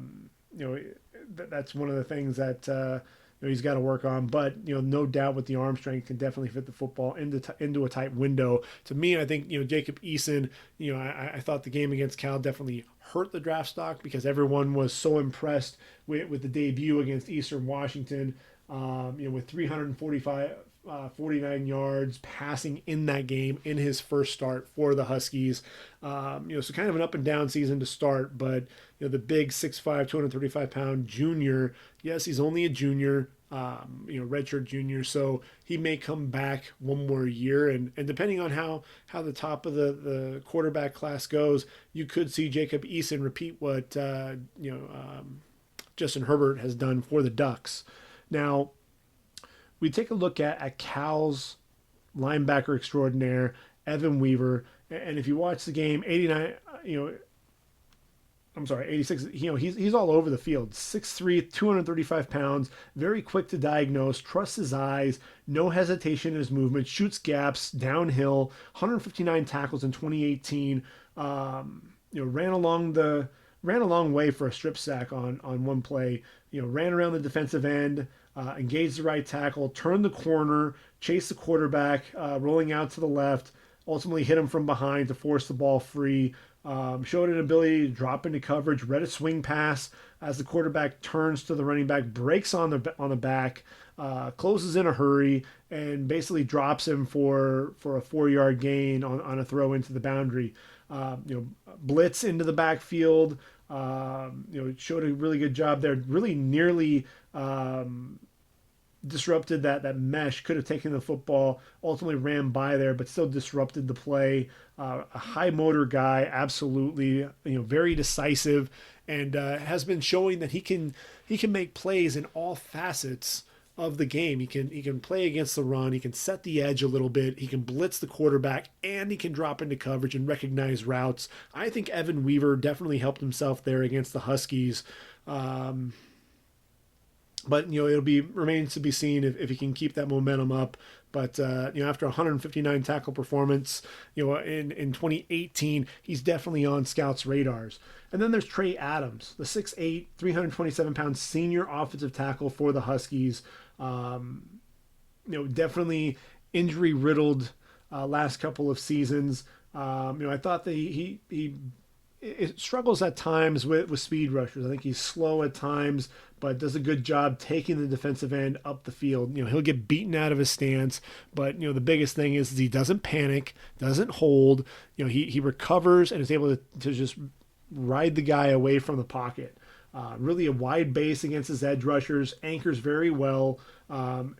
one of the things that he's got to work on. But no doubt with the arm strength can definitely fit the football into a tight window. To me, I think Jacob Eason. I thought the game against Cal definitely hurt the draft stock because everyone was so impressed with the debut against Eastern Washington. With 49 yards passing in that game in his first start for the Huskies. So kind of an up and down season to start, but the big 6'5", 235-pound junior, yes, he's only a junior, redshirt junior, so he may come back one more year, and depending on how the top of the quarterback class goes, you could see Jacob Eason repeat what Justin Herbert has done for the Ducks. Now, we take a look at Cal's linebacker extraordinaire, Evan Weaver, and if you watch the game, 86, he's all over the field. 6'3", 235 pounds, very quick to diagnose, trusts his eyes, no hesitation in his movement, shoots gaps downhill, 159 tackles in 2018, ran a long way for a strip sack on one play, ran around the defensive end, engaged the right tackle, turned the corner, chased the quarterback, rolling out to the left, ultimately hit him from behind to force the ball free, showed an ability to drop into coverage, read a swing pass as the quarterback turns to the running back, breaks on the back, closes in a hurry, and basically drops him for a 4-yard gain on a throw into the boundary. Blitz into the backfield, showed a really good job there, really nearly disrupted that mesh, could have taken the football, ultimately ran by there, but still disrupted the play. A high motor guy, absolutely, very decisive, and has been showing that he can make plays in all facets of the game. He can play against the run, he can set the edge a little bit, he can blitz the quarterback, and he can drop into coverage and recognize routes. I think Evan Weaver definitely helped himself there against the Huskies. But it'll remains to be seen if he can keep that momentum up. But after 159 tackle performance, in 2018, he's definitely on scouts' radars. And then there's Trey Adams, the 6'8", 327-pound senior offensive tackle for the Huskies. Definitely injury riddled last couple of seasons. I thought that he struggles at times with speed rushers. I think he's slow at times, but does a good job taking the defensive end up the field. He'll get beaten out of his stance, but the biggest thing is he doesn't panic, doesn't hold. He recovers and is able to just ride the guy away from the pocket. Really a wide base against his edge rushers, anchors very well.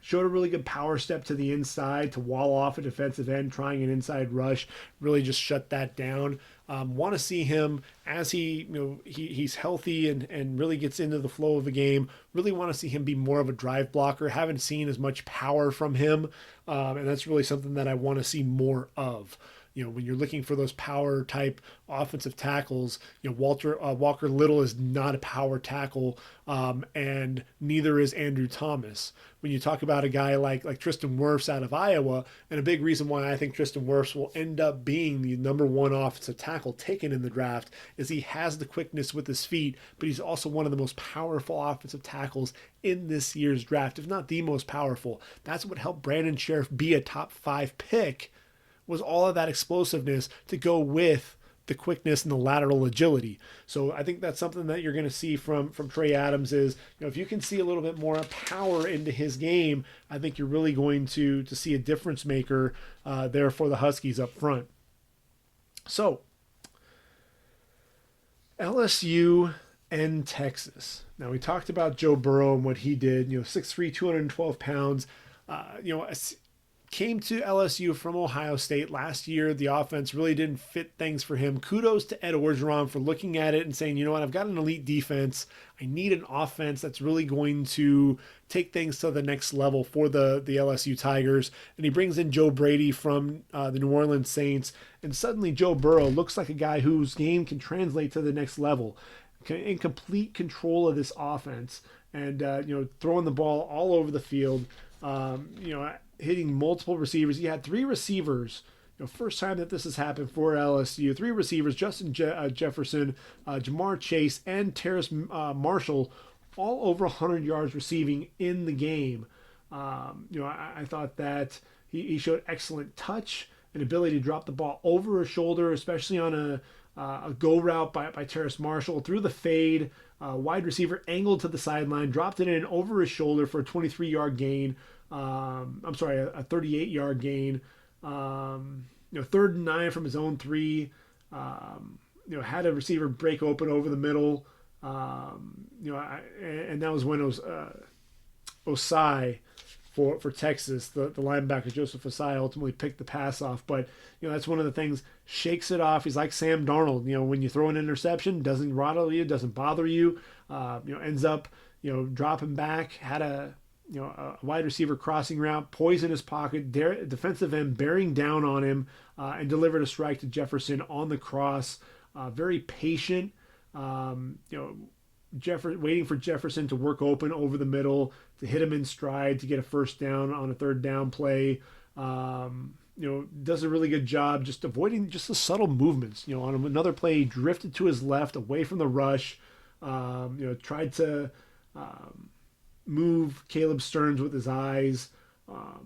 Showed a really good power step to the inside to wall off a defensive end trying an inside rush. Really just shut that down. Want to see him as he's healthy and really gets into the flow of the game. Really want to see him be more of a drive blocker. Haven't seen as much power from him, and that's really something that I want to see more of. When you're looking for those power type offensive tackles, Walker Little is not a power tackle, and neither is Andrew Thomas. When you talk about a guy like Tristan Wirfs out of Iowa, and a big reason why I think Tristan Wirfs will end up being the number one offensive tackle taken in the draft is he has the quickness with his feet, but he's also one of the most powerful offensive tackles in this year's draft, if not the most powerful. That's what helped Brandon Sheriff be a top 5 pick, was all of that explosiveness to go with the quickness and the lateral agility. So I think that's something that you're going to see from Trey Adams is, if you can see a little bit more power into his game, I think you're really going to see a difference maker there for the Huskies up front. So LSU and Texas. Now we talked about Joe Burrow and what he did, 6'3", 212 pounds, came to LSU from Ohio State last year. The offense really didn't fit things for him. Kudos to Ed Orgeron for looking at it and saying, you know what, I've got an elite defense. I need an offense that's really going to take things to the next level for the LSU Tigers. And he brings in Joe Brady from the New Orleans Saints. And suddenly Joe Burrow looks like a guy whose game can translate to the next level. In complete control of this offense and, throwing the ball all over the field. Hitting multiple receivers. He had 3 receivers. First time that this has happened for LSU. 3 receivers: Justin Jefferson, Jamar Chase, and Terrace Marshall, all over 100 yards receiving in the game. I thought that he showed excellent touch and ability to drop the ball over his shoulder, especially on a go route by Terrace Marshall through the fade. Wide receiver angled to the sideline, dropped it in over his shoulder for a 23-yard gain. A 38-yard gain. 3rd and 9 from his own 3. Had a receiver break open over the middle. And that was when it was Osai for Texas, the linebacker Joseph Osai ultimately picked the pass off. But that's one of the things, shakes it off. He's like Sam Darnold. When you throw an interception, doesn't rattle you, doesn't bother you. Ends up dropping back. Had a wide receiver crossing route, poised in his pocket, defensive end bearing down on him, and delivered a strike to Jefferson on the cross. Very patient, waiting for Jefferson to work open over the middle, to hit him in stride, to get a first down on a 3rd down play. Does a really good job just avoiding just the subtle movements. On another play, he drifted to his left away from the rush, tried to move Caleb Stearns with his eyes.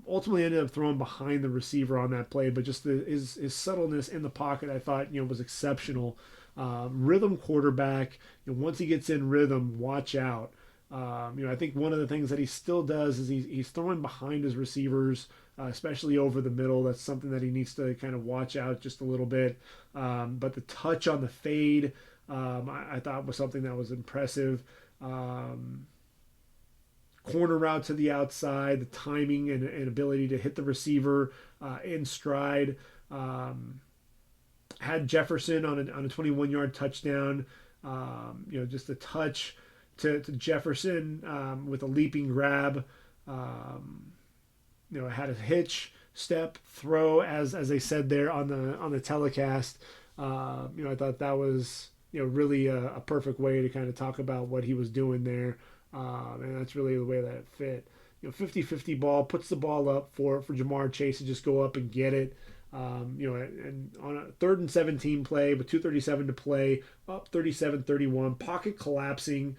Ultimately ended up throwing behind the receiver on that play, but just his subtleness in the pocket, I thought, was exceptional. Rhythm quarterback. Once he gets in rhythm, watch out. I think one of the things that he still does is he's throwing behind his receivers, especially over the middle. That's something that he needs to kind of watch out just a little bit. But the touch on the fade, I thought was something that was impressive. Corner route to the outside, the timing and ability to hit the receiver in stride. Had Jefferson on a 21-yard touchdown. Just a touch to Jefferson with a leaping grab. Had a hitch, step, throw, as they said there on the telecast. I thought that was really a perfect way to kind of talk about what he was doing there. And that's really the way that it fit. 50-50 ball, puts the ball up for Jamar Chase to just go up and get it. And on a 3rd and 17 play with 2:37 to play, up 37-31, pocket collapsing,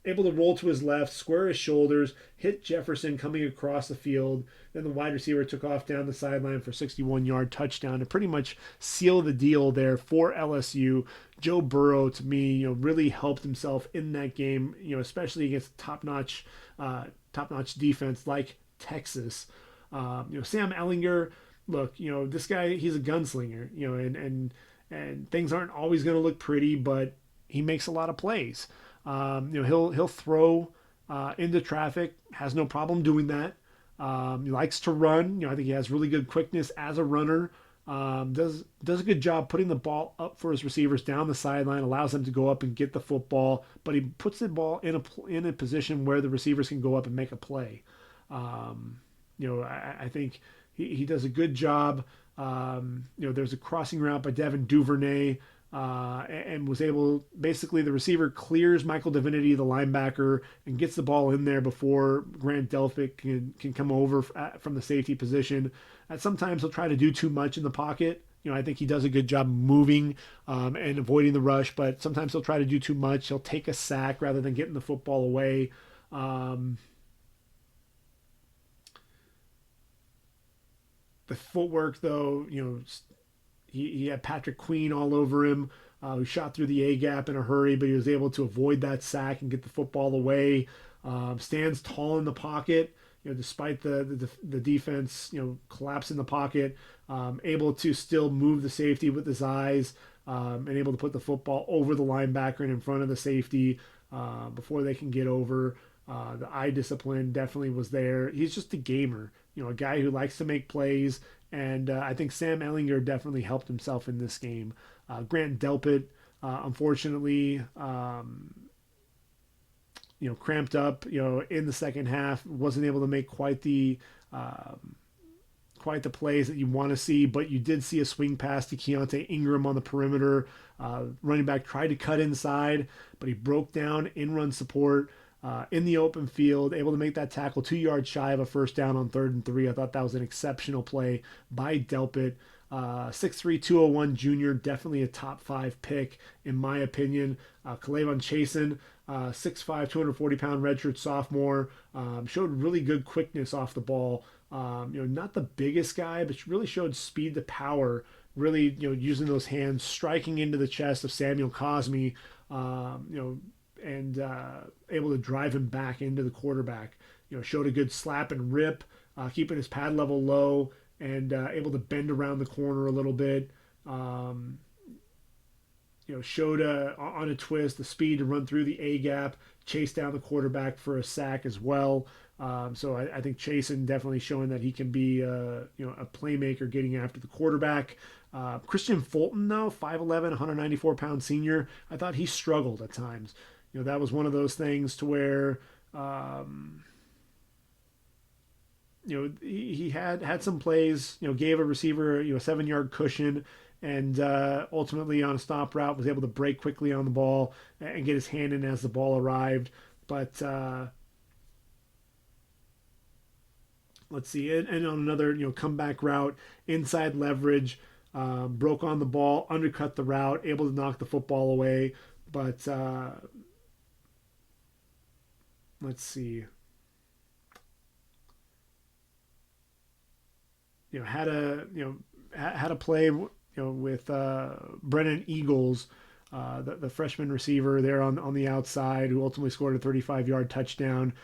able to roll to his left, square his shoulders, hit Jefferson coming across the field. Then the wide receiver took off down the sideline for a 61-yard touchdown to pretty much seal the deal there for LSU. Joe Burrow, to me, really helped himself in that game, especially against top-notch defense like Texas. Sam Ehlinger, look, this guy, he's a gunslinger, and things aren't always going to look pretty, but he makes a lot of plays. He'll throw into traffic, has no problem doing that. He likes to run. I think he has really good quickness as a runner. Does a good job putting the ball up for his receivers down the sideline, allows them to go up and get the football, but he puts the ball in a position where the receivers can go up and make a play. I think he does a good job. There's a crossing route by Devin Duvernay, and was able, basically the receiver clears Michael Divinity, the linebacker, and gets the ball in there before Grant Delpit can come over from the safety position. And sometimes he'll try to do too much in the pocket. I think he does a good job moving and avoiding the rush, but sometimes he'll try to do too much. He'll take a sack rather than getting the football away. The footwork, though, he had Patrick Queen all over him, who shot through the A-gap in a hurry, but he was able to avoid that sack and get the football away. Stands tall in the pocket, despite the defense, collapse in the pocket, able to still move the safety with his eyes, and able to put the football over the linebacker and in front of the safety before they can get over. The eye discipline definitely was there. He's just a gamer, a guy who likes to make plays, and I think Sam Ehlinger definitely helped himself in this game. Grant Delpit, unfortunately, cramped up, in the second half, wasn't able to make quite the plays that you want to see, but you did see a swing pass to Keontae Ingram on the perimeter. Running back tried to cut inside, but he broke down in run support. In the open field, able to make that tackle 2 yards shy of a first down on 3rd and 3. I thought that was an exceptional play by Delpit. 6'3", 201 junior, definitely a top 5 pick in my opinion. K'Lavon Chasen, 6'5", 240-pound redshirt sophomore, showed really good quickness off the ball. Not the biggest guy, but really showed speed to power. Really, using those hands, striking into the chest of Samuel Cosmi. And able to drive him back into the quarterback. Showed a good slap and rip, keeping his pad level low, and able to bend around the corner a little bit. Showed on a twist the speed to run through the A-gap, chase down the quarterback for a sack as well. So I think Chasen definitely showing that he can be a playmaker getting after the quarterback. Christian Fulton, though, 5'11", 194-pound senior, I thought he struggled at times. That was one of those things to where, he had some plays, gave a receiver, a 7-yard cushion, and ultimately on a stop route was able to break quickly on the ball and get his hand in as the ball arrived. But let's see, and on another, comeback route, inside leverage, broke on the ball, undercut the route, able to knock the football away. But let's see. Had a play, with Brennan Eagles, the freshman receiver there on the outside, who ultimately scored a 35-yard touchdown.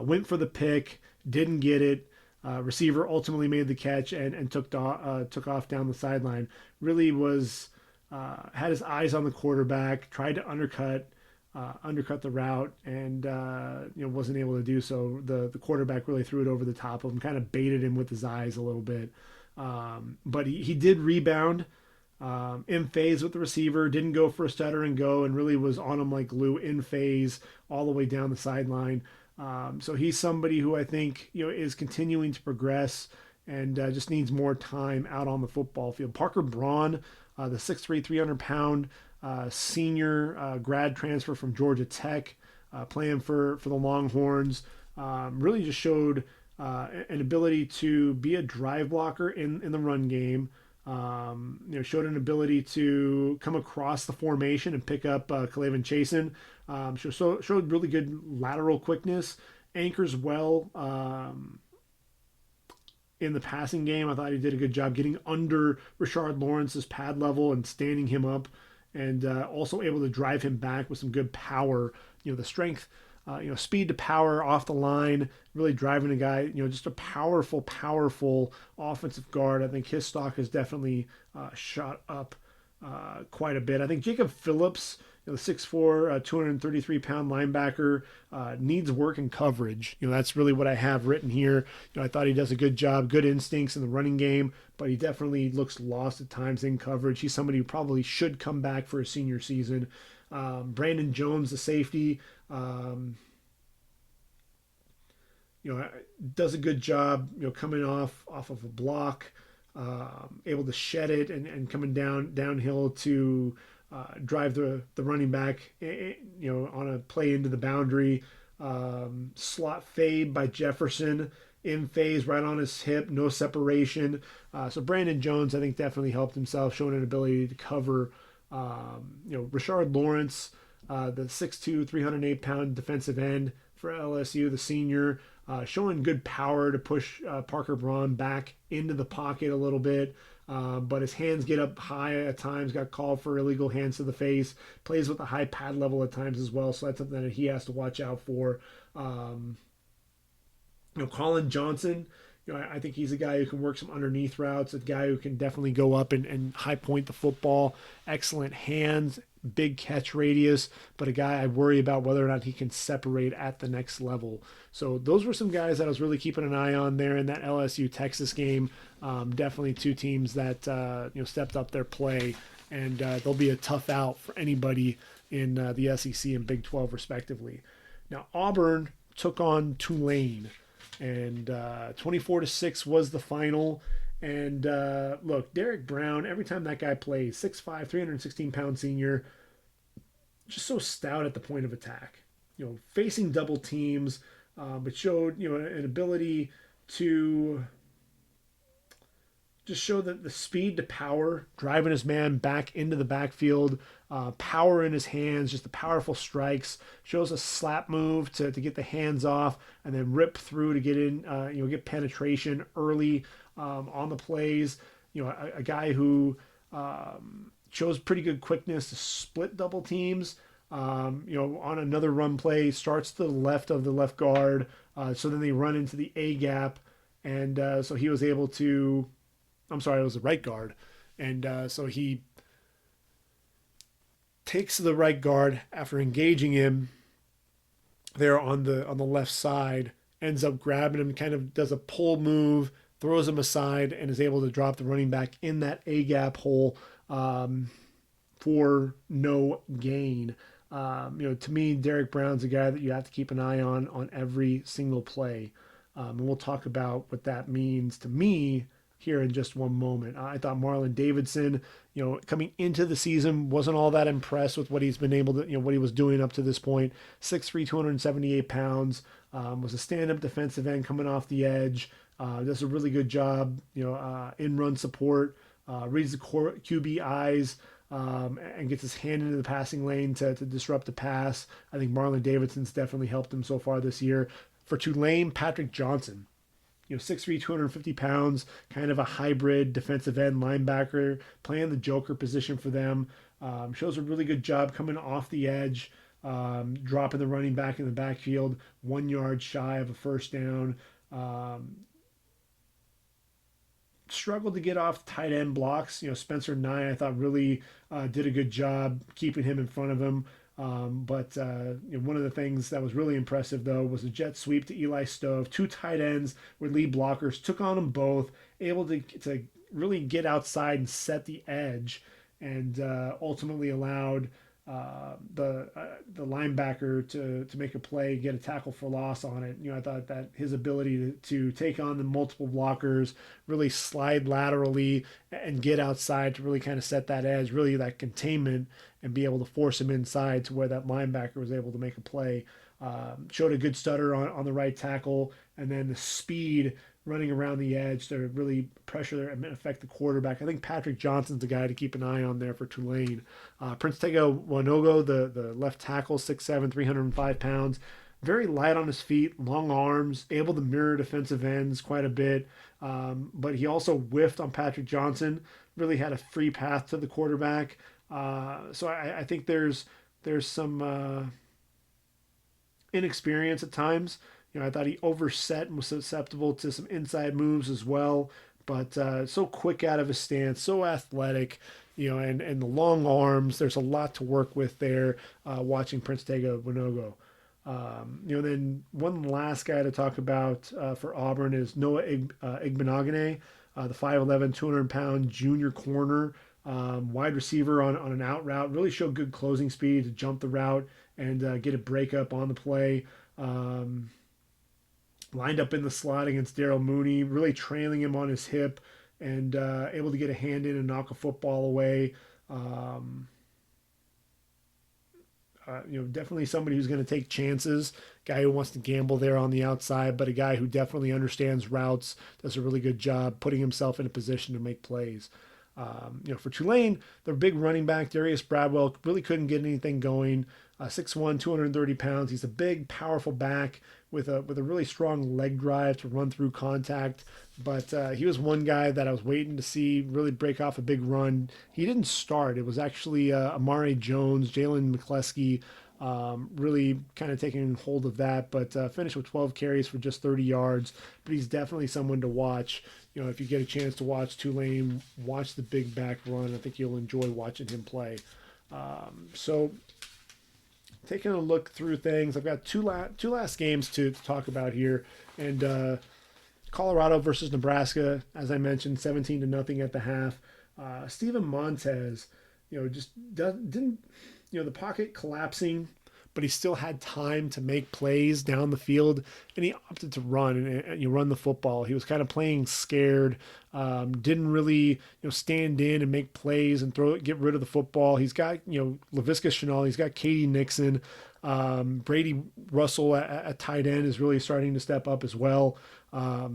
Went for the pick, didn't get it. Receiver ultimately made the catch and took off down the sideline. Really was had his eyes on the quarterback, tried to undercut the route, and wasn't able to do so. The quarterback really threw it over the top of him, kind of baited him with his eyes a little bit. But he did rebound in phase with the receiver, didn't go for a stutter and go, and really was on him like glue in phase all the way down the sideline. So he's somebody who I think is continuing to progress and just needs more time out on the football field. Parker Braun, the 6'3", 300-pound senior grad transfer from Georgia Tech, playing for the Longhorns. Really just showed an ability to be a drive blocker in the run game. Showed an ability to come across the formation and pick up Clavin Chasen. Showed really good lateral quickness, anchors well in the passing game. I thought he did a good job getting under Rashard Lawrence's pad level and standing him up, and also able to drive him back with some good power. The strength, speed to power off the line, really driving a guy. Just a powerful offensive guard. I think his stock has definitely shot up quite a bit. I think Jacob Phillips, the 6'4", 233-pound linebacker, needs work in coverage. That's really what I have written here. I thought he does a good job, good instincts in the running game, but he definitely looks lost at times in coverage. He's somebody who probably should come back for a senior season. Brandon Jones, the safety, does a good job, coming off of a block, able to shed it and coming downhill to drive the running back, on a play into the boundary. Slot fade by Jefferson, in phase, right on his hip, no separation. So Brandon Jones, I think, definitely helped himself, showing an ability to cover. Rashard Lawrence, the 6'2", 308-pound defensive end for LSU, the senior, showing good power to push Parker Braun back into the pocket a little bit. But his hands get up high at times, got called for illegal hands to the face, plays with a high pad level at times as well, so that's something that he has to watch out for. Colin Johnson, I think he's a guy who can work some underneath routes, a guy who can definitely go up and high point the football, excellent hands, big catch radius, but a guy I worry about whether or not he can separate at the next level. So those were some guys that I was really keeping an eye on there in that LSU-Texas game. Definitely two teams that stepped up their play, and they'll be a tough out for anybody in the SEC and Big 12 respectively. Now Auburn took on Tulane, and 24-6 was the final. And look, Derrick Brown, every time that guy plays, 6'5", 316-pound senior, just so stout at the point of attack. Facing double teams, but showed an ability to just show that the speed to power, driving his man back into the backfield, power in his hands, just the powerful strikes, shows a slap move to get the hands off and then rip through to get in, get penetration early on the plays. A guy who shows pretty good quickness to split double teams. On another run play, starts to the left of the left guard, so then they run into the A gap, and so he was able to. I'm sorry, it was the right guard, and so he takes the right guard after engaging him there on the left side, ends up grabbing him, kind of does a pull move, throws him aside, and is able to drop the running back in that A gap hole for no gain. To me, Derrick Brown's a guy that you have to keep an eye on every single play, and we'll talk about what that means to me here in just one moment. I thought Marlon Davidson, coming into the season, wasn't all that impressed with what he's been able to, what he was doing up to this point. 6'3", 278 pounds, was a stand-up defensive end coming off the edge. Does a really good job, in run support, reads the QB eyes, and gets his hand into the passing lane to disrupt the pass. I think Marlon Davidson's definitely helped him so far this year. For Tulane, Patrick Johnson, 6'3", 250 pounds, kind of a hybrid defensive end linebacker, playing the joker position for them. Shows a really good job coming off the edge, dropping the running back in the backfield, 1 yard shy of a first down. Struggled to get off tight end blocks. Spencer Nye, I thought, really did a good job keeping him in front of him. But one of the things that was really impressive, though, was a jet sweep to Eli Stove. 2 tight ends with lead blockers, took on them both, able to really get outside and set the edge, and ultimately allowed the linebacker to make a play, get a tackle for loss on it. I thought that his ability to take on the multiple blockers, really slide laterally and get outside to really kind of set that edge, really that containment, and be able to force him inside to where that linebacker was able to make a play. Showed a good stutter on the right tackle, and then the speed running around the edge to really pressure and affect the quarterback. I think Patrick Johnson's the guy to keep an eye on there for Tulane. Prince Tega Wanogo, the left tackle, 6'7", 305 pounds. Very light on his feet, long arms, able to mirror defensive ends quite a bit. But he also whiffed on Patrick Johnson, really had a free path to the quarterback. So I think there's some inexperience at times. I thought he overset and was susceptible to some inside moves as well. But so quick out of his stance, so athletic, and the long arms. There's a lot to work with there. Watching Prince Tega Wanogo. Then one last guy to talk about for Auburn is Noah Okwuegbunam, the 5'11", 200-pound junior corner, wide receiver on an out route. Really showed good closing speed to jump the route and get a breakup on the play. Lined up in the slot against Darryl Mooney, really trailing him on his hip and able to get a hand in and knock a football away. Definitely somebody who's going to take chances, guy who wants to gamble there on the outside, but a guy who definitely understands routes, does a really good job putting himself in a position to make plays. For Tulane, their big running back, Darius Bradwell, really couldn't get anything going. 6'1", 230 pounds. He's a big, powerful back with a really strong leg drive to run through contact. But he was one guy that I was waiting to see really break off a big run. He didn't start. It was actually Amari Jones, Jalen McCleskey, really kind of taking hold of that, but finished with 12 carries for just 30 yards. But he's definitely someone to watch. If you get a chance to watch Tulane, watch the big back run. I think you'll enjoy watching him play. So taking a look through things, I've got two last games to talk about here. And Colorado versus Nebraska, as I mentioned, 17-0 at the half. Steven Montez, just didn't, the pocket collapsing, but he still had time to make plays down the field, and he opted to run and run the football. He was kind of playing scared, didn't really stand in and make plays and get rid of the football. He's got Laviska Shenault, he's got Katie Nixon, Brady Russell at tight end is really starting to step up as well. I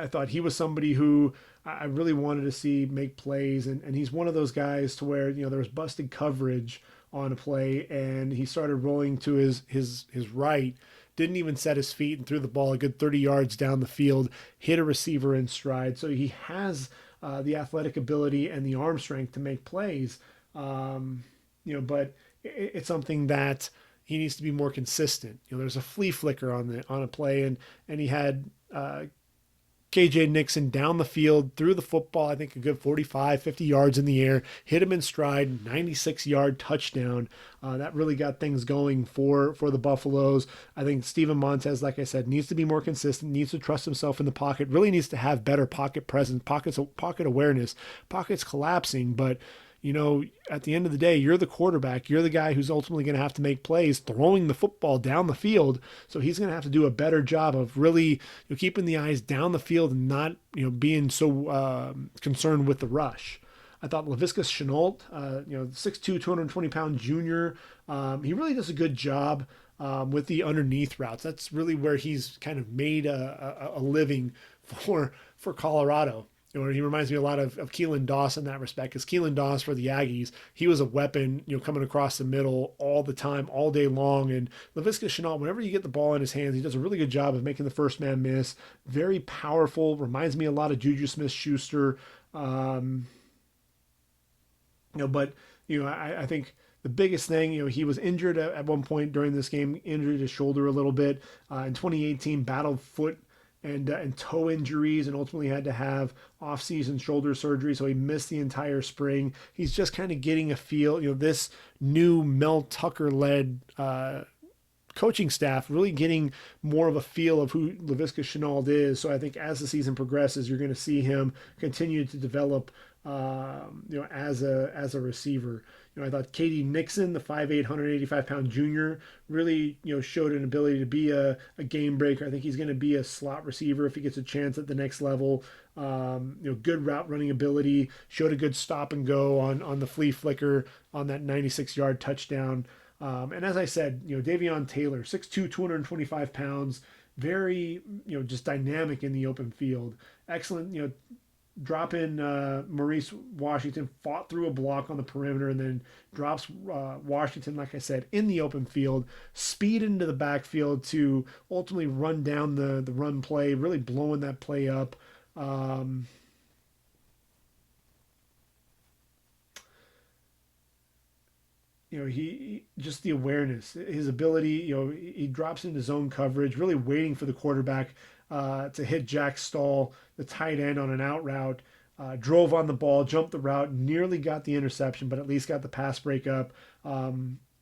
thought he was somebody who I really wanted to see make plays, and he's one of those guys to where there was busted coverage on a play, and he started rolling to his right, didn't even set his feet, and threw the ball a good 30 yards down the field, hit a receiver in stride. So he has the athletic ability and the arm strength to make plays, but it's something that he needs to be more consistent. There's a flea flicker on a play, and he had KJ Nixon down the field, threw the football, I think a good 45, 50 yards in the air, hit him in stride, 96-yard touchdown. That really got things going for the Buffaloes. I think Steven Montez, like I said, needs to be more consistent, needs to trust himself in the pocket, really needs to have better pocket presence, pocket awareness, pockets collapsing, but at the end of the day, you're the quarterback. You're the guy who's ultimately going to have to make plays, throwing the football down the field. So he's going to have to do a better job of really keeping the eyes down the field and not being so concerned with the rush. I thought Laviska Shenault, 6'2", 220-pound junior, he really does a good job with the underneath routes. That's really where he's kind of made a living for Colorado. He reminds me a lot of Keelan Doss in that respect, because Keelan Doss for the Aggies, he was a weapon, coming across the middle all the time, all day long. And Laviska Shenault, whenever you get the ball in his hands, he does a really good job of making the first man miss. Very powerful, reminds me a lot of Juju Smith-Schuster. I think the biggest thing, he was injured at one point during this game, injured his shoulder a little bit. In 2018, battled foot and toe injuries, and ultimately had to have off-season shoulder surgery, so he missed the entire spring. He's just kind of getting a feel, this new Mel Tucker-led coaching staff really getting more of a feel of who Laviska Shenault is. So I think as the season progresses, you're going to see him continue to develop as a receiver. I thought Katie Nixon, the 5'8", 185-pound junior, really showed an ability to be a game breaker. I think he's going to be a slot receiver if he gets a chance at the next level. Good route running ability, showed a good stop and go on the flea flicker on that 96-yard touchdown. And as I said, Davion Taylor, 6'2", 225 pounds, very, just dynamic in the open field. Excellent, drop in Maurice Washington, fought through a block on the perimeter, and then drops Washington, like I said, in the open field. Speed into the backfield to ultimately run down the run play, really blowing that play up. He just the awareness, his ability. He drops into zone coverage, really waiting for the quarterback to hit Jack Stahl, the tight end, on an out route. Drove on the ball, jumped the route, nearly got the interception, but at least got the pass breakup.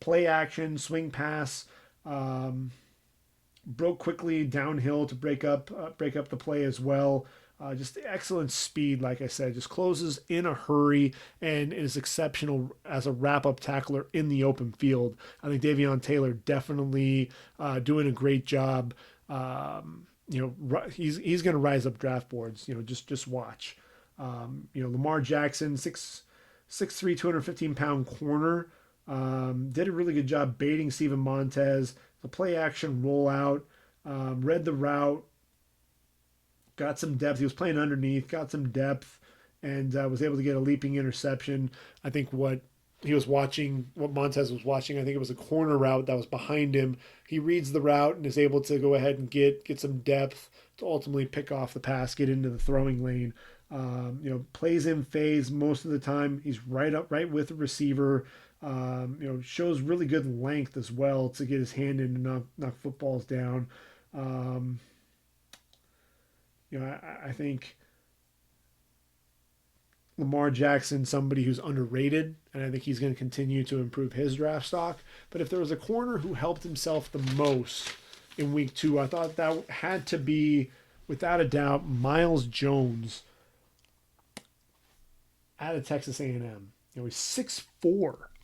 Play action, swing pass, broke quickly downhill to break up the play as well. Just excellent speed, like I said, just closes in a hurry and is exceptional as a wrap-up tackler in the open field. I think Davion Taylor definitely doing a great job. He's going to rise up draft boards. Just watch. Lamar Jackson, 6'3", 215-pound corner, did a really good job baiting Steven Montez. The play action rollout, read the route, got some depth. He was playing underneath, got some depth, and was able to get a leaping interception. I think what Montez was watching, I think it was a corner route that was behind him. He reads the route and is able to go ahead and get some depth to ultimately pick off the pass, get into the throwing lane. Plays in phase most of the time. He's right with the receiver. Shows really good length as well to get his hand in and knock footballs down. I think Lamar Jackson, somebody who's underrated, and I think he's going to continue to improve his draft stock. But if there was a corner who helped himself the most in week 2, I thought that had to be, without a doubt, Miles Jones out of Texas A&M. He's 6'4",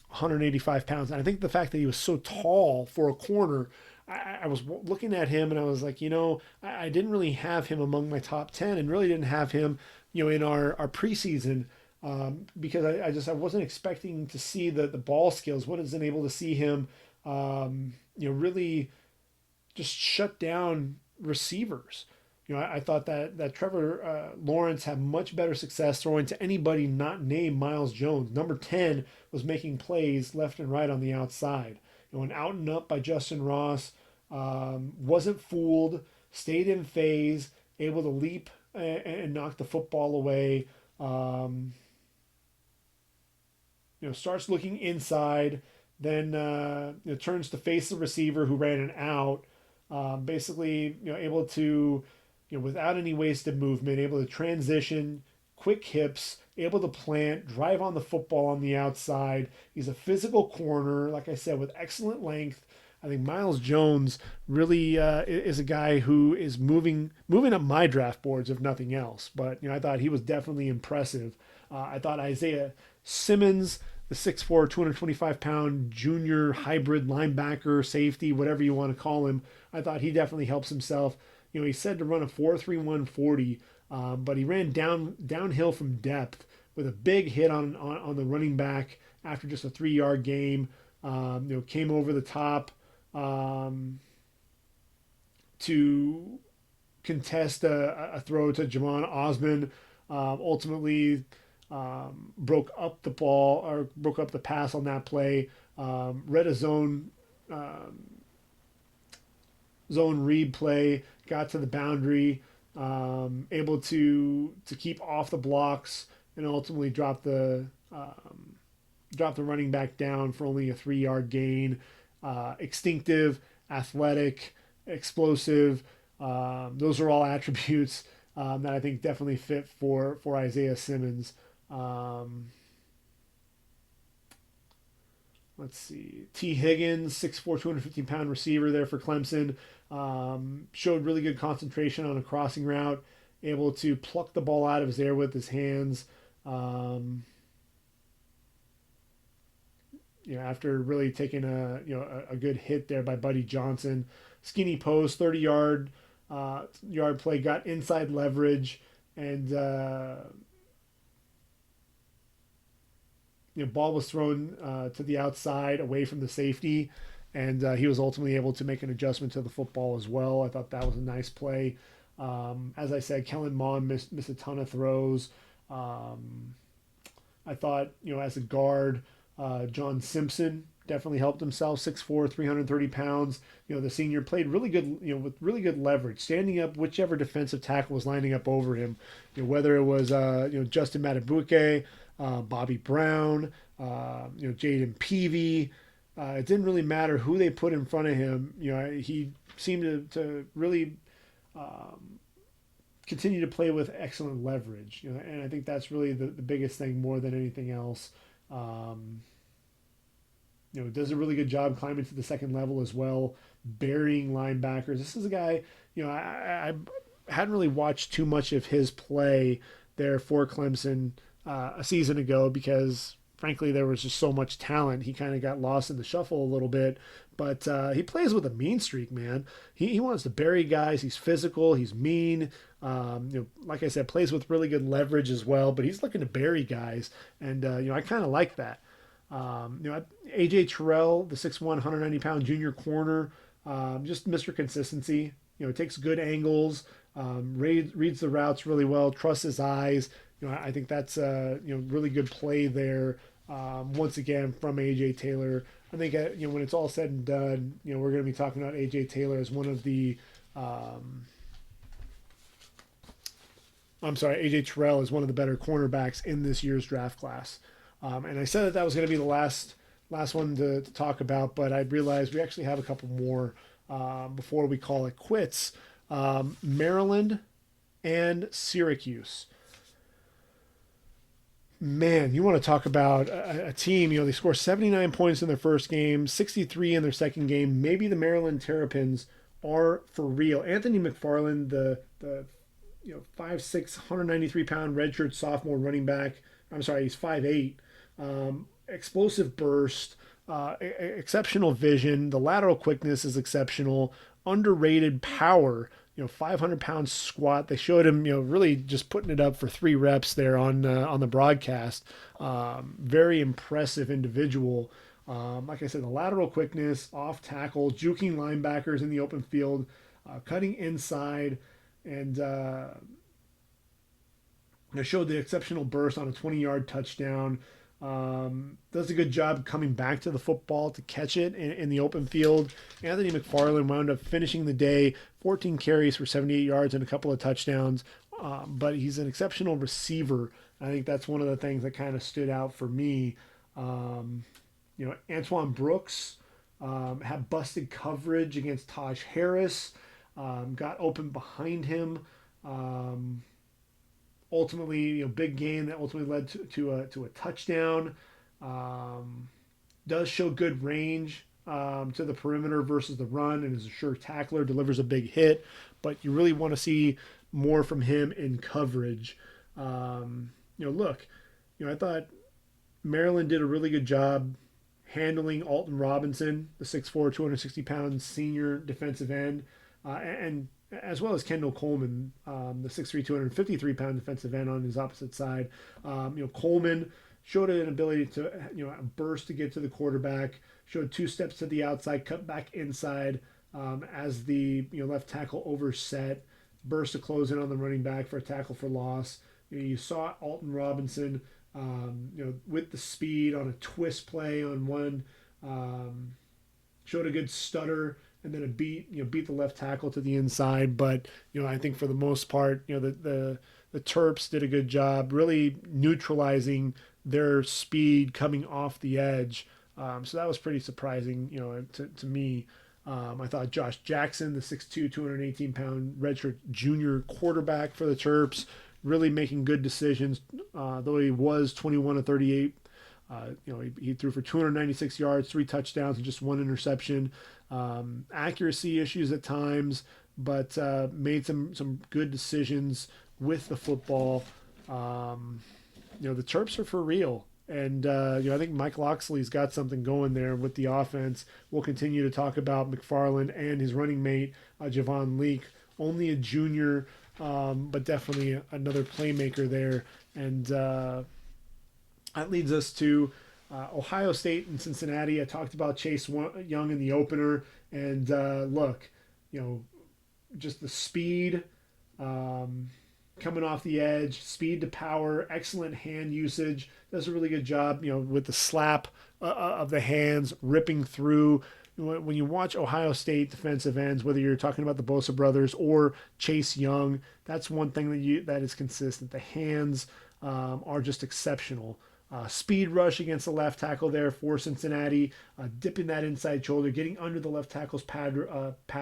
185 pounds. And I think the fact that he was so tall for a corner, I was looking at him and I was like, I didn't really have him among my top 10 and really didn't have him, in our preseason because I wasn't expecting to see the ball skills. Wasn't able to see him, really just shut down receivers. I thought that Trevor Lawrence had much better success throwing to anybody not named Miles Jones. Number 10 was making plays left and right on the outside. An out and up by Justin Ross, wasn't fooled, stayed in phase, able to leap and knock the football away. Starts looking inside, then turns to face the receiver who ran an out. Basically, able to, without any wasted movement, able to transition, quick hips, able to plant, drive on the football on the outside. He's a physical corner, like I said, with excellent length. I think Miles Jones really is a guy who is moving up my draft boards, if nothing else. But I thought he was definitely impressive. I thought Isaiah Simmons, the 6'4", 225-pound junior hybrid linebacker, safety, whatever you want to call him, I thought he definitely helps himself. He's said to run a 4.31 40. But he ran downhill from depth with a big hit on the running back after just a 3-yard game. Came over the top to contest a throw to Javon Osman. Ultimately broke up the ball or broke up the pass on that play. Read a zone read play, got to the boundary. Able to keep off the blocks and ultimately drop the running back down for only a 3-yard gain. Instinctive, athletic, explosive. Those are all attributes that I think definitely fit for Isaiah Simmons. Let's see. T. Higgins, 6'4", 215-pound receiver there for Clemson. Showed really good concentration on a crossing route. Able to pluck the ball out of his air with his hands. After really taking a good hit there by Buddy Johnson. Skinny post, 30-yard yard play, got inside leverage and ball was thrown to the outside away from the safety, and he was ultimately able to make an adjustment to the football as well. I thought that was a nice play. As I said, Kellen Mond missed a ton of throws. I thought, as a guard, John Simpson definitely helped himself. 6'4", 330 pounds. The senior played really good, with really good leverage, standing up whichever defensive tackle was lining up over him. Whether it was, Justin Matabuke, Bobby Brown, Jaden Peavy. It didn't really matter who they put in front of him. He seemed to really continue to play with excellent leverage. And I think that's really the biggest thing more than anything else. Does a really good job climbing to the second level as well, burying linebackers. This is a guy, I hadn't really watched too much of his play there for Clemson a season ago because, frankly, there was just so much talent. He kind of got lost in the shuffle a little bit, but he plays with a mean streak, man. He wants to bury guys. He's physical. He's mean. Like I said, plays with really good leverage as well, but he's looking to bury guys, and I kind of like that. AJ Terrell, the 6'1", 190-pound junior corner, just Mr. Consistency. Takes good angles, reads the routes really well, trusts his eyes. I think that's really good play there. Once again from AJ Taylor. I think when it's all said and done, we're going to be talking about AJ Taylor as one of the. AJ Terrell is one of the better cornerbacks in this year's draft class. And I said that was going to be the last one to talk about, but I realized we actually have a couple more before we call it quits. Maryland and Syracuse. Man, you want to talk about a team, they score 79 points in their first game, 63 in their second game. Maybe the Maryland Terrapins are for real. Anthony McFarland, the 5'6", 193-pound redshirt sophomore running back. I'm sorry, he's 5'8". Explosive burst, exceptional vision. The lateral quickness is exceptional. Underrated power. 500-pound squat. They showed him, really just putting it up for 3 reps there on the broadcast. Very impressive individual. Like I said, the lateral quickness, off tackle, juking linebackers in the open field, cutting inside, and showed the exceptional burst on a 20-yard touchdown. Does a good job coming back to the football to catch it in the open field. Anthony McFarland wound up finishing the day, 14 carries for 78 yards and a couple of touchdowns. But he's an exceptional receiver. I think that's one of the things that kind of stood out for me. Antoine Brooks had busted coverage against Taj Harris, got open behind him. Ultimately, big game that ultimately led to a touchdown. Does show good range to the perimeter versus the run, and is a sure tackler, delivers a big hit. But you really want to see more from him in coverage. I thought Maryland did a really good job handling Alton Robinson, the 6'4", 260-pound senior defensive end, and as well as Kendall Coleman, the 6'3", 253-pound defensive end on his opposite side. Coleman showed an ability to, burst to get to the quarterback, showed 2 steps to the outside, cut back inside as the left tackle overset, burst to close in on the running back for a tackle for loss. You saw Alton Robinson, with the speed on a twist play on one, showed a good stutter, and then beat the left tackle to the inside. But I think for the most part, the Terps did a good job really neutralizing their speed coming off the edge. So that was pretty surprising, to me. I thought Josh Jackson, the 6'2", 218-pound redshirt junior quarterback for the Terps, really making good decisions. Though he was 21 of 38. He threw for 296 yards, 3 touchdowns, and just 1 interception. Accuracy issues at times, but made some good decisions with the football. The Terps are for real. And, I think Mike Loxley's got something going there with the offense. We'll continue to talk about McFarland and his running mate, Javon Leak. Only a junior, but definitely another playmaker there. And, That leads us to Ohio State and Cincinnati. I talked about Chase Young in the opener, and look, you know, just the speed coming off the edge, speed to power, excellent hand usage. Does a really good job, with the slap of the hands, ripping through. When you watch Ohio State defensive ends, whether you're talking about the Bosa brothers or Chase Young, that's one thing that is consistent. The hands are just exceptional. Speed rush against the left tackle there for Cincinnati, dipping that inside shoulder, getting under the left tackle's pad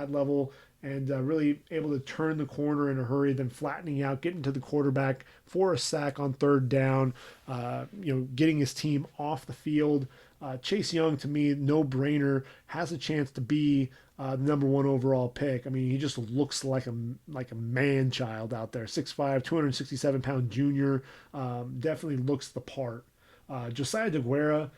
level, and really able to turn the corner in a hurry, then flattening out, getting to the quarterback for a sack on third down, getting his team off the field. Chase Young, to me, no brainer, has a chance to be the number one overall pick. I mean, he just looks like a man child out there. 6'5", 267-pound junior, definitely looks the part. Josiah DeGuara,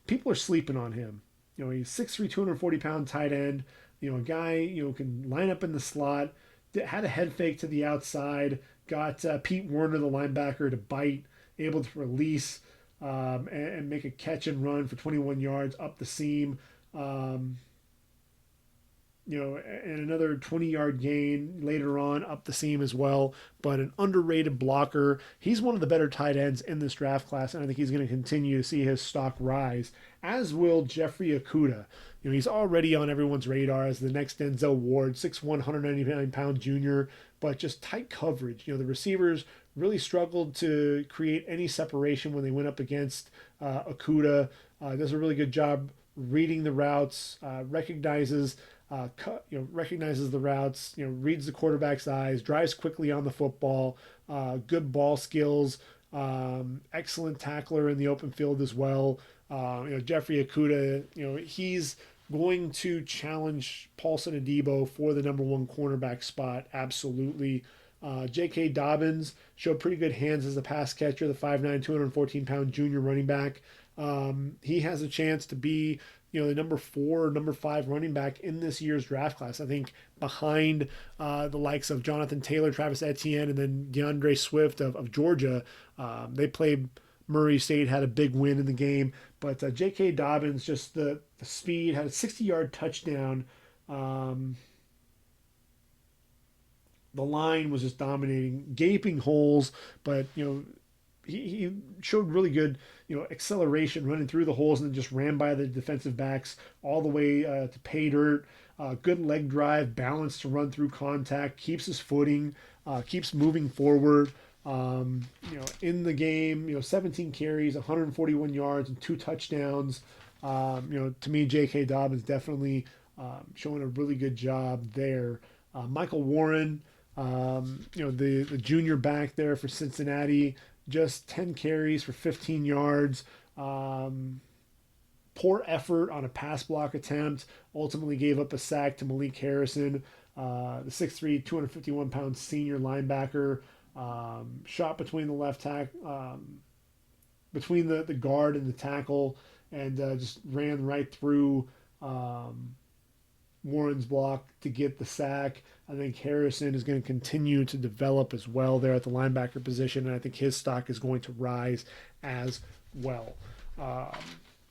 people are sleeping on him. He's 6'3", 240-pound tight end. A guy, can line up in the slot, had a head fake to the outside, got Pete Werner, the linebacker, to bite, able to release and make a catch and run for 21 yards up the seam. And another 20-yard gain later on up the seam as well, but an underrated blocker. He's one of the better tight ends in this draft class, and I think he's going to continue to see his stock rise, as will Jeffrey Okudah. He's already on everyone's radar as the next Denzel Ward, 6'1", 199-pound junior, but just tight coverage. The receivers really struggled to create any separation when they went up against Okudah. Does a really good job reading the routes, recognizes the routes, reads the quarterback's eyes, drives quickly on the football, good ball skills, excellent tackler in the open field as well. Jeffrey Okudah, he's going to challenge Paulson Adebo for the number one cornerback spot, absolutely. J.K. Dobbins showed pretty good hands as a pass catcher, the 5'9", 214-pound junior running back. He has a chance to be, the number 4 or number 5 running back in this year's draft class. I think behind the likes of Jonathan Taylor, Travis Etienne, and then DeAndre Swift of Georgia. They played Murray State, had a big win in the game. But J.K. Dobbins, just the speed, had a 60-yard touchdown. The line was just dominating, gaping holes, but he showed really good acceleration running through the holes and then just ran by the defensive backs all the way to pay dirt. Good leg drive, balance to run through contact, keeps his footing, keeps moving forward. In the game, 17 carries, 141 yards, and 2 touchdowns. To me, J.K. Dobbins definitely showing a really good job there. Michael Warren, the junior back there for Cincinnati, just 10 carries for 15 yards. Poor effort on a pass block attempt. Ultimately gave up a sack to Malik Harrison, the 6'3", 251-pound senior linebacker. Shot between the left tackle, between the guard and the tackle, and just ran right through Warren's block to get the sack. I think Harrison is going to continue to develop as well there at the linebacker position, and I think his stock is going to rise as well.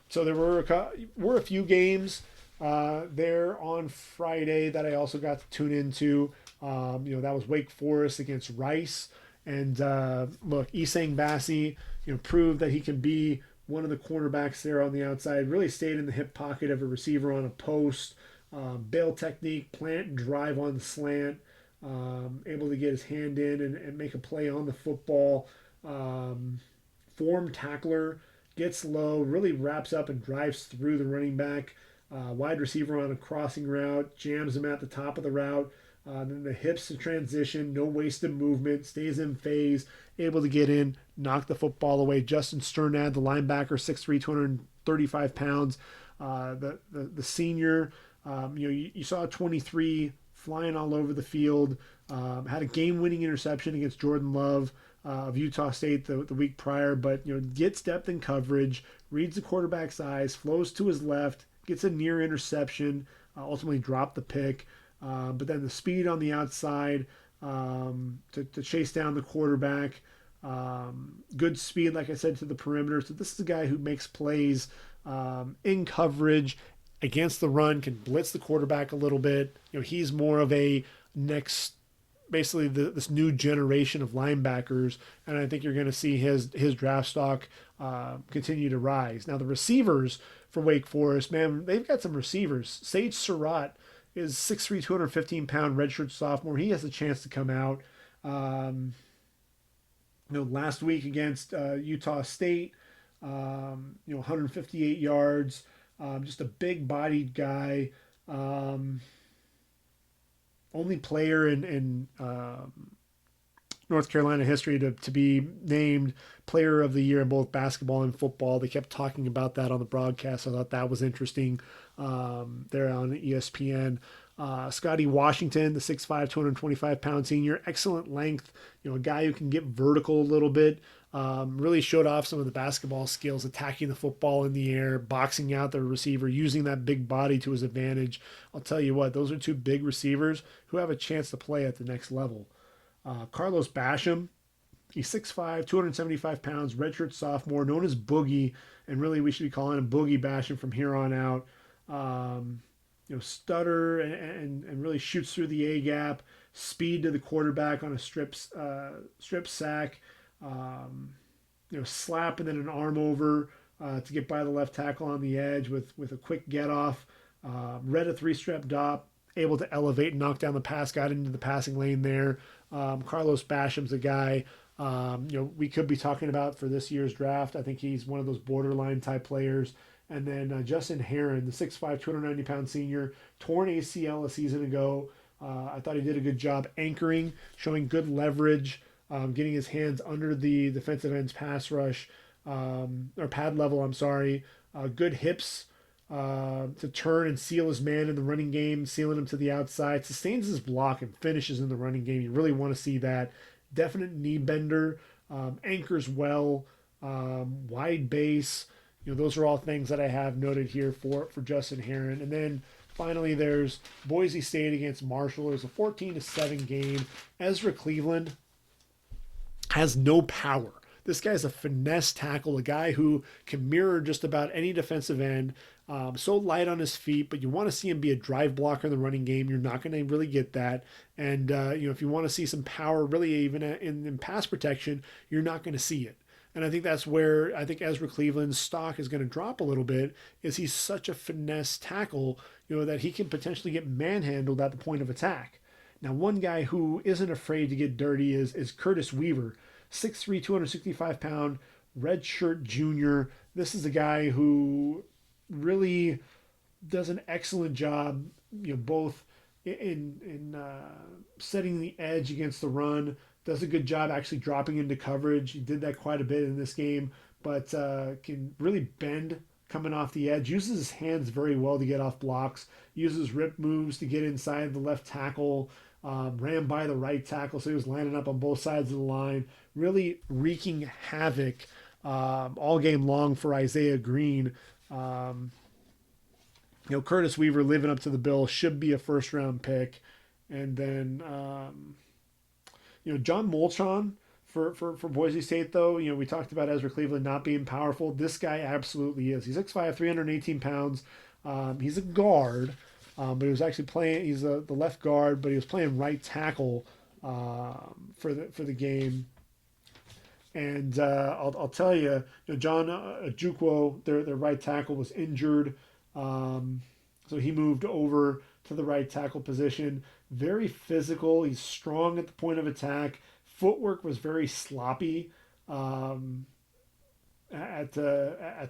So there were a few games there on Friday that I also got to tune into. That was Wake Forest against Rice. And look, Isang Bassi, proved that he can be one of the cornerbacks there on the outside. Really stayed in the hip pocket of a receiver on a post. Bail technique, plant, drive on the slant. Able to get his hand in and make a play on the football. Form tackler, gets low, really wraps up and drives through the running back. Wide receiver on a crossing route, jams him at the top of the route. Then the hips to transition, no wasted movement, stays in phase, able to get in, knock the football away. Justin Sternad, the linebacker, 6'3", 235 pounds. The senior, you saw 23 flying all over the field. Had a game-winning interception against Jordan Love of Utah State the week prior, but gets depth in coverage, reads the quarterback's eyes, flows to his left, gets a near interception, ultimately dropped the pick. But then the speed on the outside to chase down the quarterback. Good speed, like I said, to the perimeter. So this is a guy who makes plays in coverage against the run, can blitz the quarterback a little bit. He's more of a next, basically this new generation of linebackers, and I think you're going to see his draft stock continue to rise. Now the receivers for Wake Forest, man, they've got some receivers. Sage Surratt is 6'3", 215-pound redshirt sophomore. He has a chance to come out. Last week against Utah State, 158 yards, just a big-bodied guy. Only player in North Carolina history to be named player of the year in both basketball and football. They kept talking about that on the broadcast. I thought that was interesting there on ESPN. Scotty Washington, the 6'5", 225-pound senior, excellent length, a guy who can get vertical a little bit, really showed off some of the basketball skills, attacking the football in the air, boxing out the receiver, using that big body to his advantage. I'll tell you what, those are two big receivers who have a chance to play at the next level. Carlos Basham, he's 6'5", 275 pounds, redshirt sophomore, known as Boogie, and really we should be calling him Boogie Basham from here on out. Stutter and really shoots through the A gap, speed to the quarterback on a strip sack, slap and then an arm over to get by the left tackle on the edge with a quick get off. Read a 3-step drop, able to elevate and knock down the pass, got into the passing lane there. Carlos Basham's a guy we could be talking about for this year's draft. I think he's one of those borderline type players. And then Justin Herron, the 6'5", 290-pound senior, torn ACL a season ago. I thought he did a good job anchoring, showing good leverage, getting his hands under the defensive end's pass rush, or pad level, I'm sorry. Good hips to turn and seal his man in the running game, sealing him to the outside, sustains his block and finishes in the running game. You really want to see that. Definite knee bender, anchors well, wide base. Those are all things that I have noted here for Justin Herron. And then finally, there's Boise State against Marshall. It was a 14-7 game. Ezra Cleveland has no power. This guy's a finesse tackle, a guy who can mirror just about any defensive end. So light on his feet, but you want to see him be a drive blocker in the running game. You're not going to really get that. And, if you want to see some power, really even in pass protection, you're not going to see it. And I think that's where I think Ezra Cleveland's stock is going to drop a little bit, is he's such a finesse tackle, that he can potentially get manhandled at the point of attack. Now, one guy who isn't afraid to get dirty is Curtis Weaver, 6'3", 265-pound, redshirt junior. This is a guy who really does an excellent job, both in setting the edge against the run, does a good job actually dropping into coverage. He did that quite a bit in this game, but can really bend coming off the edge, uses his hands very well to get off blocks, uses rip moves to get inside the left tackle, ran by the right tackle, so he was lining up on both sides of the line, really wreaking havoc all game long for Isaiah Green. Curtis Weaver living up to the bill, should be a first-round pick. And then, John Molchon for Boise State, though, we talked about Ezra Cleveland not being powerful. This guy absolutely is. He's 6'5", 318 pounds. He's a guard, but he was actually playing, he's the left guard, but he was playing right tackle for the game. And I'll tell you, John Okwuegbunam, their right tackle, was injured. So he moved over to the right tackle position. Very physical. He's strong at the point of attack. Footwork was very sloppy at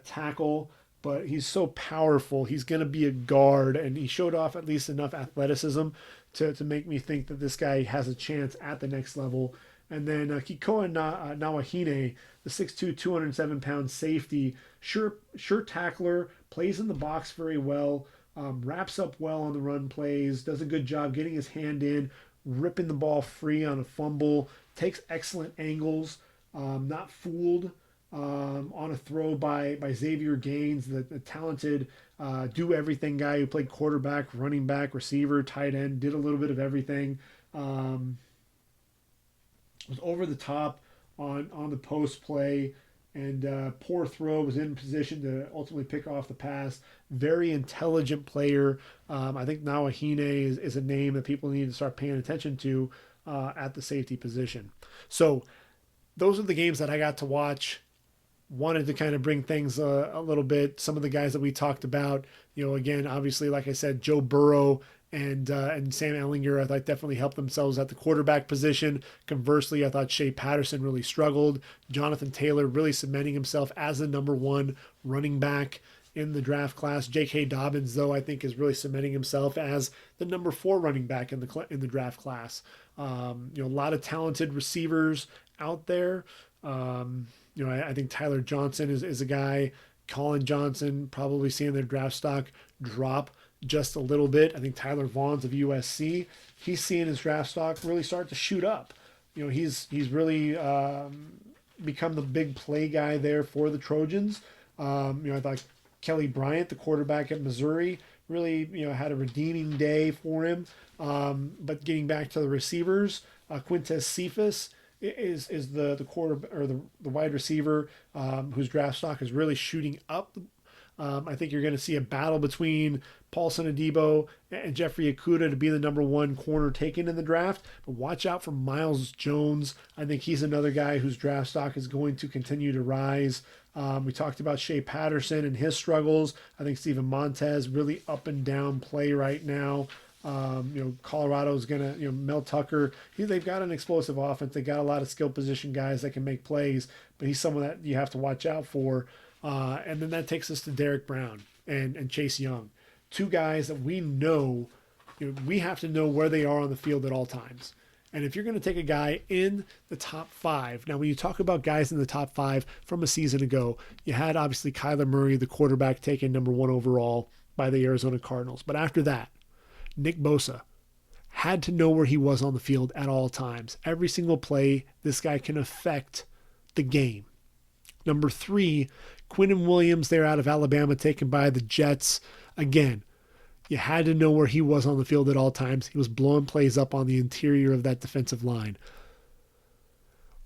tackle, but he's so powerful. He's going to be a guard, and he showed off at least enough athleticism to make me think that this guy has a chance at the next level. And then Kikoa Nawahine, the 6'2", 207-pound safety, sure tackler, plays in the box very well, wraps up well on the run plays, does a good job getting his hand in, ripping the ball free on a fumble, takes excellent angles, not fooled on a throw by Xavier Gaines, the talented do-everything guy who played quarterback, running back, receiver, tight end, did a little bit of everything. Was over the top on the post play, and poor throw, was in position to ultimately pick off the pass. Very intelligent player. I think now Ehlinger is a name that people need to start paying attention to at the safety position. So those are the games that I got to watch. Wanted to kind of bring things a little bit. Some of the guys that we talked about, again, obviously, like I said, Joe Burrow and Sam Ehlinger, I thought definitely helped themselves at the quarterback position. Conversely, I thought Shea Patterson really struggled. Jonathan Taylor really cementing himself as the number one running back in the draft class. J.K. Dobbins, though, I think is really cementing himself as the number 4 running back in the draft class. A lot of talented receivers out there. I think Tyler Johnson is a guy. Colin Johnson probably seeing their draft stock drop just a little bit. I think Tyler Vaughn's of USC, he's seeing his draft stock really start to shoot up. He's really become the big play guy there for the Trojans. I thought Kelly Bryant, the quarterback at Missouri, really had a redeeming day for him. But getting back to the receivers, Quintez Cephas is the quarter or the wide receiver whose draft stock is really shooting up. I think you're going to see a battle between Paulson Adebo and Jeffrey Okudah to be the number 1 corner taken in the draft. But watch out for Miles Jones. I think he's another guy whose draft stock is going to continue to rise. We talked about Shea Patterson and his struggles. I think Steven Montez really up and down play right now. Colorado's gonna, Mel Tucker. They've got an explosive offense. They got a lot of skill position guys that can make plays, but he's someone that you have to watch out for. And then that takes us to Derrick Brown and Chase Young, 2 guys that we know, we have to know where they are on the field at all times. And if you're going to take a guy in the top 5, now when you talk about guys in the top 5 from a season ago, you had obviously Kyler Murray, the quarterback, taken number 1 overall by the Arizona Cardinals. But after that, Nick Bosa had to know where he was on the field at all times. Every single play, this guy can affect the game. Number 3, Quinnen Williams there out of Alabama, taken by the Jets. Again, you had to know where he was on the field at all times. He was blowing plays up on the interior of that defensive line.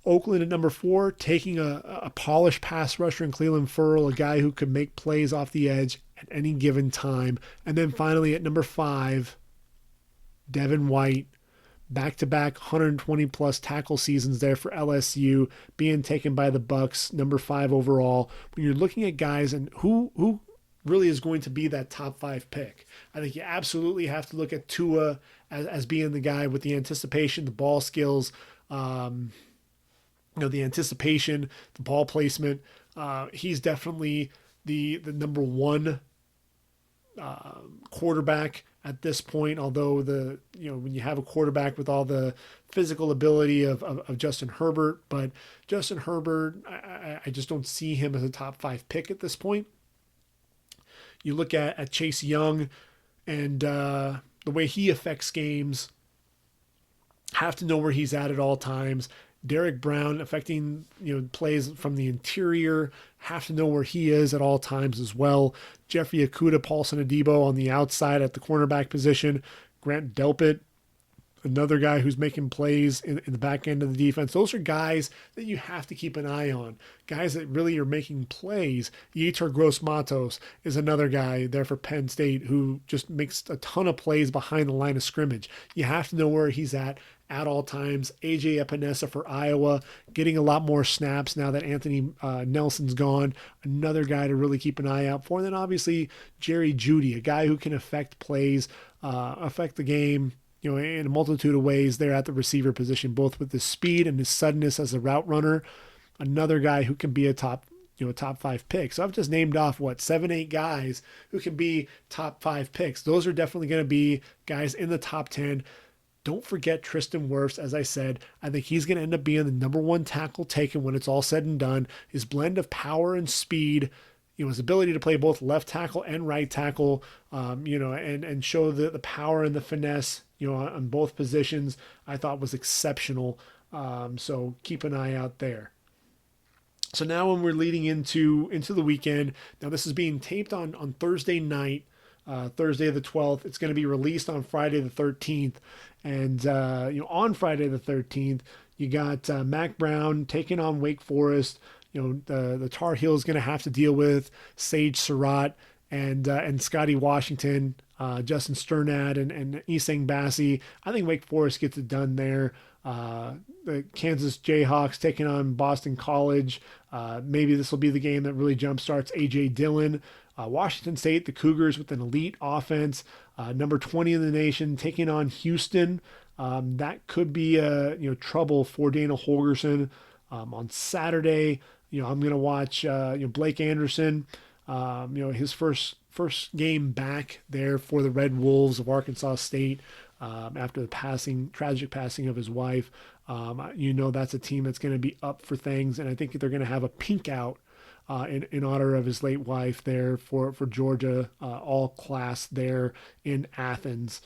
Oakland at number 4, taking a polished pass rusher in Cleveland Ferrell, a guy who could make plays off the edge at any given time. And then finally at number 5, Devin White, back-to-back 120-plus tackle seasons there for LSU, being taken by the Bucs, number 5 overall. When you're looking at guys and who really is going to be that top 5 pick, I think you absolutely have to look at Tua as being the guy with the anticipation, the ball skills, the anticipation, the ball placement. He's definitely the number 1 quarterback at this point, although when you have a quarterback with all the physical ability of Justin Herbert, but Justin Herbert, I just don't see him as a top 5 pick at this point. You look at Chase Young and the way he affects games, have to know where he's at all times. Derrick Brown affecting plays from the interior, have to know where he is at all times as well. Jeffrey Okudah, Paulson Adebo on the outside at the cornerback position. Grant Delpit, another guy who's making plays in the back end of the defense. Those are guys that you have to keep an eye on. Guys that really are making plays. Yetur Gross-Matos is another guy there for Penn State who just makes a ton of plays behind the line of scrimmage. You have to know where he's at all times. AJ Epinesa for Iowa, getting a lot more snaps now that Anthony Nelson's gone. Another guy to really keep an eye out for. And then obviously Jerry Jeudy, a guy who can affect plays, affect the game, in a multitude of ways there at the receiver position, both with his speed and his suddenness as a route runner. Another guy who can be a top 5 pick. So I've just named off 7, 8 guys who can be top 5 picks. Those are definitely going to be guys in the top 10. Don't forget Tristan Wirfs. As I said, I think he's going to end up being the number 1 tackle taken when it's all said and done. His blend of power and speed, his ability to play both left tackle and right tackle, and show the power and the finesse, on both positions, I thought was exceptional. So keep an eye out there. So now when we're leading into the weekend, now this is being taped on Thursday night, Thursday the 12th. It's going to be released on Friday the 13th. And, on Friday the 13th, You got Mac Brown taking on Wake Forest. The Tar Heels going to have to deal with Sage Surratt and Scotty Washington, Justin Sternad, and Isang Bassi. I think Wake Forest gets it done there. The Kansas Jayhawks taking on Boston College. Maybe this will be the game that really jumpstarts A.J. Dillon. Washington State, the Cougars with an elite offense, number 20 in the nation, taking on Houston. That could be trouble for Dana Holgorsen. On Saturday, I'm going to watch Blake Anderson. His first game back there for the Red Wolves of Arkansas State after the tragic passing of his wife. That's a team that's going to be up for things, and I think they're going to have a pink out in honor of his late wife there for Georgia, all class there in Athens.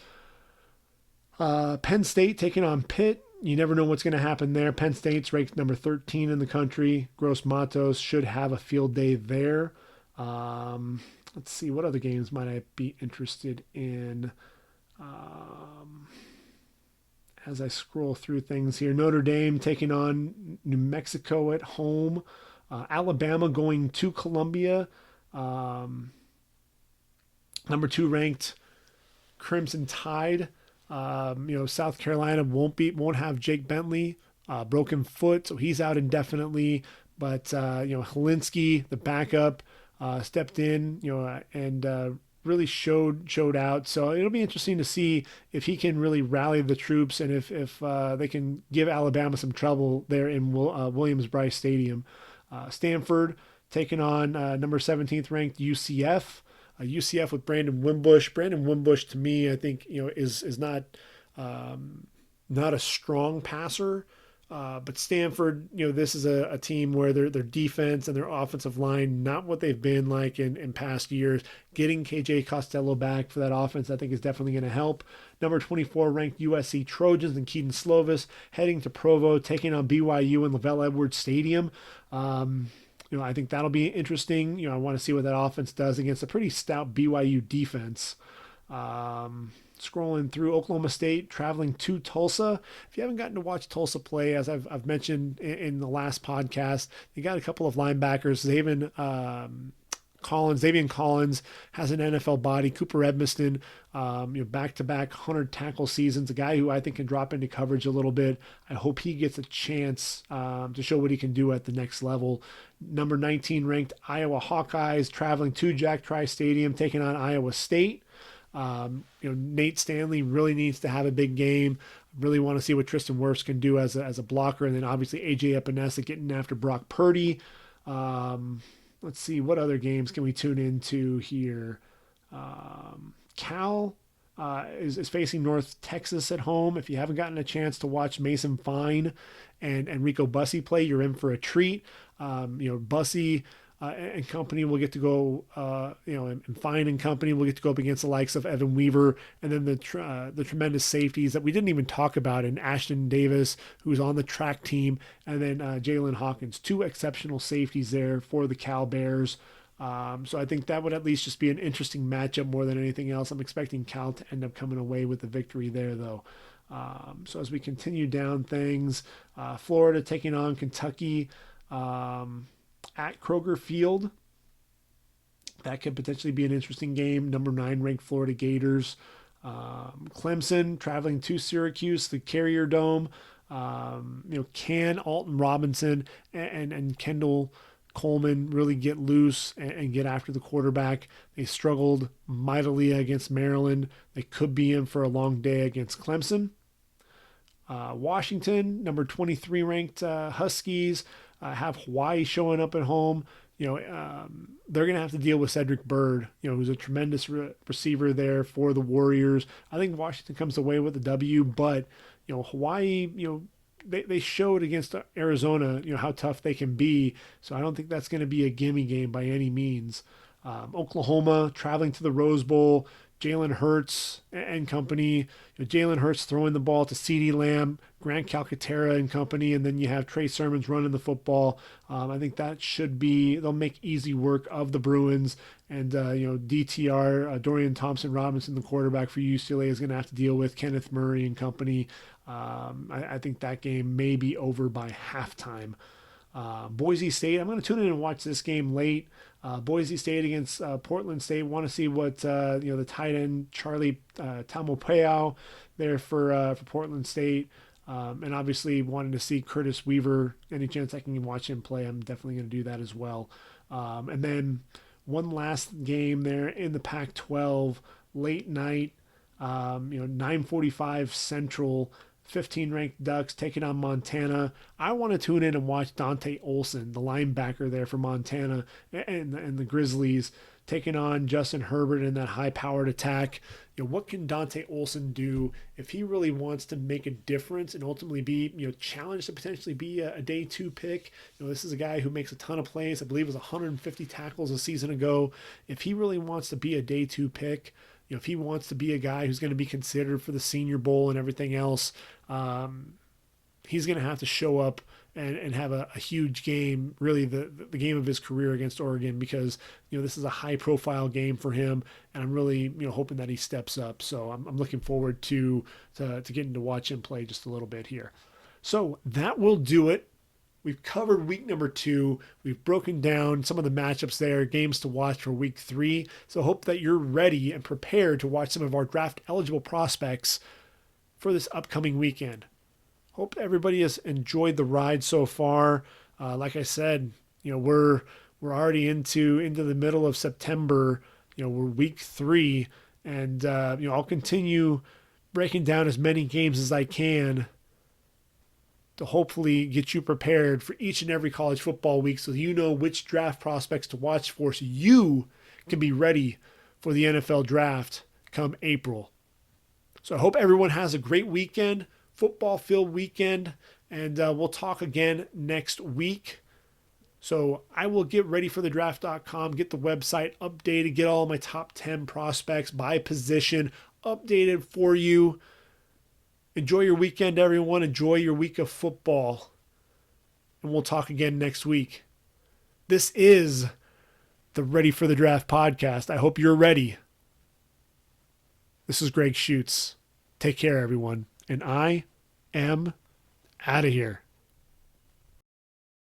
Penn State taking on Pitt. You never know what's going to happen there. Penn State's ranked number 13 in the country. Gross Matos should have a field day there. Let's see, what other games might I be interested in as I scroll through things here. Notre Dame taking on New Mexico at home. Alabama going to Columbia. Number 2 ranked Crimson Tide. South Carolina won't have Jake Bentley, broken foot, so he's out indefinitely. But Helinski, the backup, stepped in, and really showed out. So it'll be interesting to see if he can really rally the troops and if they can give Alabama some trouble there in Williams-Brice Stadium. Stanford taking on number 17th ranked UCF. UCF with Brandon Wimbush. Brandon Wimbush, to me, I think is not a strong passer, but Stanford, this is a team where their defense and their offensive line not what they've been like in past years. Getting KJ Costello back for that offense, I think, is definitely going to help. Number 24 ranked USC Trojans and Keaton Slovis heading to Provo, taking on BYU in Lavelle Edwards Stadium. I think that'll be interesting. I want to see what that offense does against a pretty stout BYU defense. Scrolling through, Oklahoma State traveling to Tulsa. If you haven't gotten to watch Tulsa play, as I've mentioned in the last podcast, you got a couple of linebackers. Zavian Collins has an NFL body. Cooper Edmiston, back-to-back 100 tackle seasons, a guy who I think can drop into coverage a little bit. I hope he gets a chance to show what he can do at the next level. Number 19 ranked Iowa Hawkeyes traveling to Jack Trice Stadium, taking on Iowa State. Nate Stanley really needs to have a big game. Really want to see what Tristan Wirfs can do as a blocker, and then obviously AJ Epinesa getting after Brock Purdy. Let's see, what other games can we tune into here? Cal is facing North Texas at home. If you haven't gotten a chance to watch Mason Fine and Rico Bussey play, you're in for a treat. Bussey and company will get to go, and Fine and company will get to go up against the likes of Evan Weaver, and then the tremendous safeties that we didn't even talk about in Ashton Davis, who's on the track team, and then Jalen Hawkins, 2 exceptional safeties there for the Cal Bears. So I think that would at least just be an interesting matchup more than anything else. I'm expecting Cal to end up coming away with the victory there, though. So as we continue down things, Florida taking on Kentucky at Kroger Field. That could potentially be an interesting game. Number 9 ranked Florida Gators. Clemson traveling to Syracuse, the Carrier Dome. Can Alton Robinson and Kendall Coleman really get loose and get after the quarterback? They struggled mightily against Maryland. They could be in for a long day against Clemson. Washington, number 23 ranked Huskies, have Hawaii showing up at home. They're going to have to deal with Cedric Byrd, who's a tremendous receiver there for the Warriors. I think Washington comes away with a W, but, Hawaii, they showed against Arizona, how tough they can be. So I don't think that's going to be a gimme game by any means. Oklahoma traveling to the Rose Bowl, Jalen Hurts and company. Jalen Hurts throwing the ball to CeeDee Lamb, Grant Calcaterra and company, and then you have Trey Sermons running the football. I think that they'll make easy work of the Bruins. And, DTR, Dorian Thompson-Robinson, the quarterback for UCLA, is going to have to deal with Kenneth Murray and company. I think that game may be over by halftime. Boise State, I'm going to tune in and watch this game late. Boise State against Portland State. Want to see what the tight end Charlie Tamopeau there for Portland State, and obviously wanting to see Curtis Weaver. Any chance I can watch him play, I'm definitely going to do that as well. And then one last game there in the Pac-12, late night, 9:45 Central. 15-ranked Ducks taking on Montana. I want to tune in and watch Dante Olson, the linebacker there for Montana, and the Grizzlies taking on Justin Herbert in that high-powered attack. What can Dante Olson do if he really wants to make a difference and ultimately be, challenged to potentially be a day 2 pick? This is a guy who makes a ton of plays. I believe it was 150 tackles a season ago. If he really wants to be a day 2 pick, if he wants to be a guy who's going to be considered for the Senior Bowl and everything else, he's going to have to show up and have a huge game, really the game of his career against Oregon, because this is a high-profile game for him, and I'm really hoping that he steps up. So I'm looking forward to getting to watch him play just a little bit here. So that will do it. We've covered week number 2. We've broken down some of the matchups there, games to watch for week 3. So I hope that you're ready and prepared to watch some of our draft-eligible prospects for this upcoming weekend. Hope everybody has enjoyed the ride so far. Like I said, we're already into the middle of September. We're week 3, and I'll continue breaking down as many games as I can to hopefully get you prepared for each and every college football week, so you know which draft prospects to watch for, so you can be ready for the NFL draft come April. So I hope everyone has a great weekend, football-filled weekend, and we'll talk again next week. So I will get ready for the draft.com, get the website updated, get all my top 10 prospects by position updated for you. Enjoy your weekend, everyone. Enjoy your week of football. And we'll talk again next week. This is the Ready for the Draft podcast. I hope you're ready. This is Gregg Schutze. Take care, everyone. And I am out of here.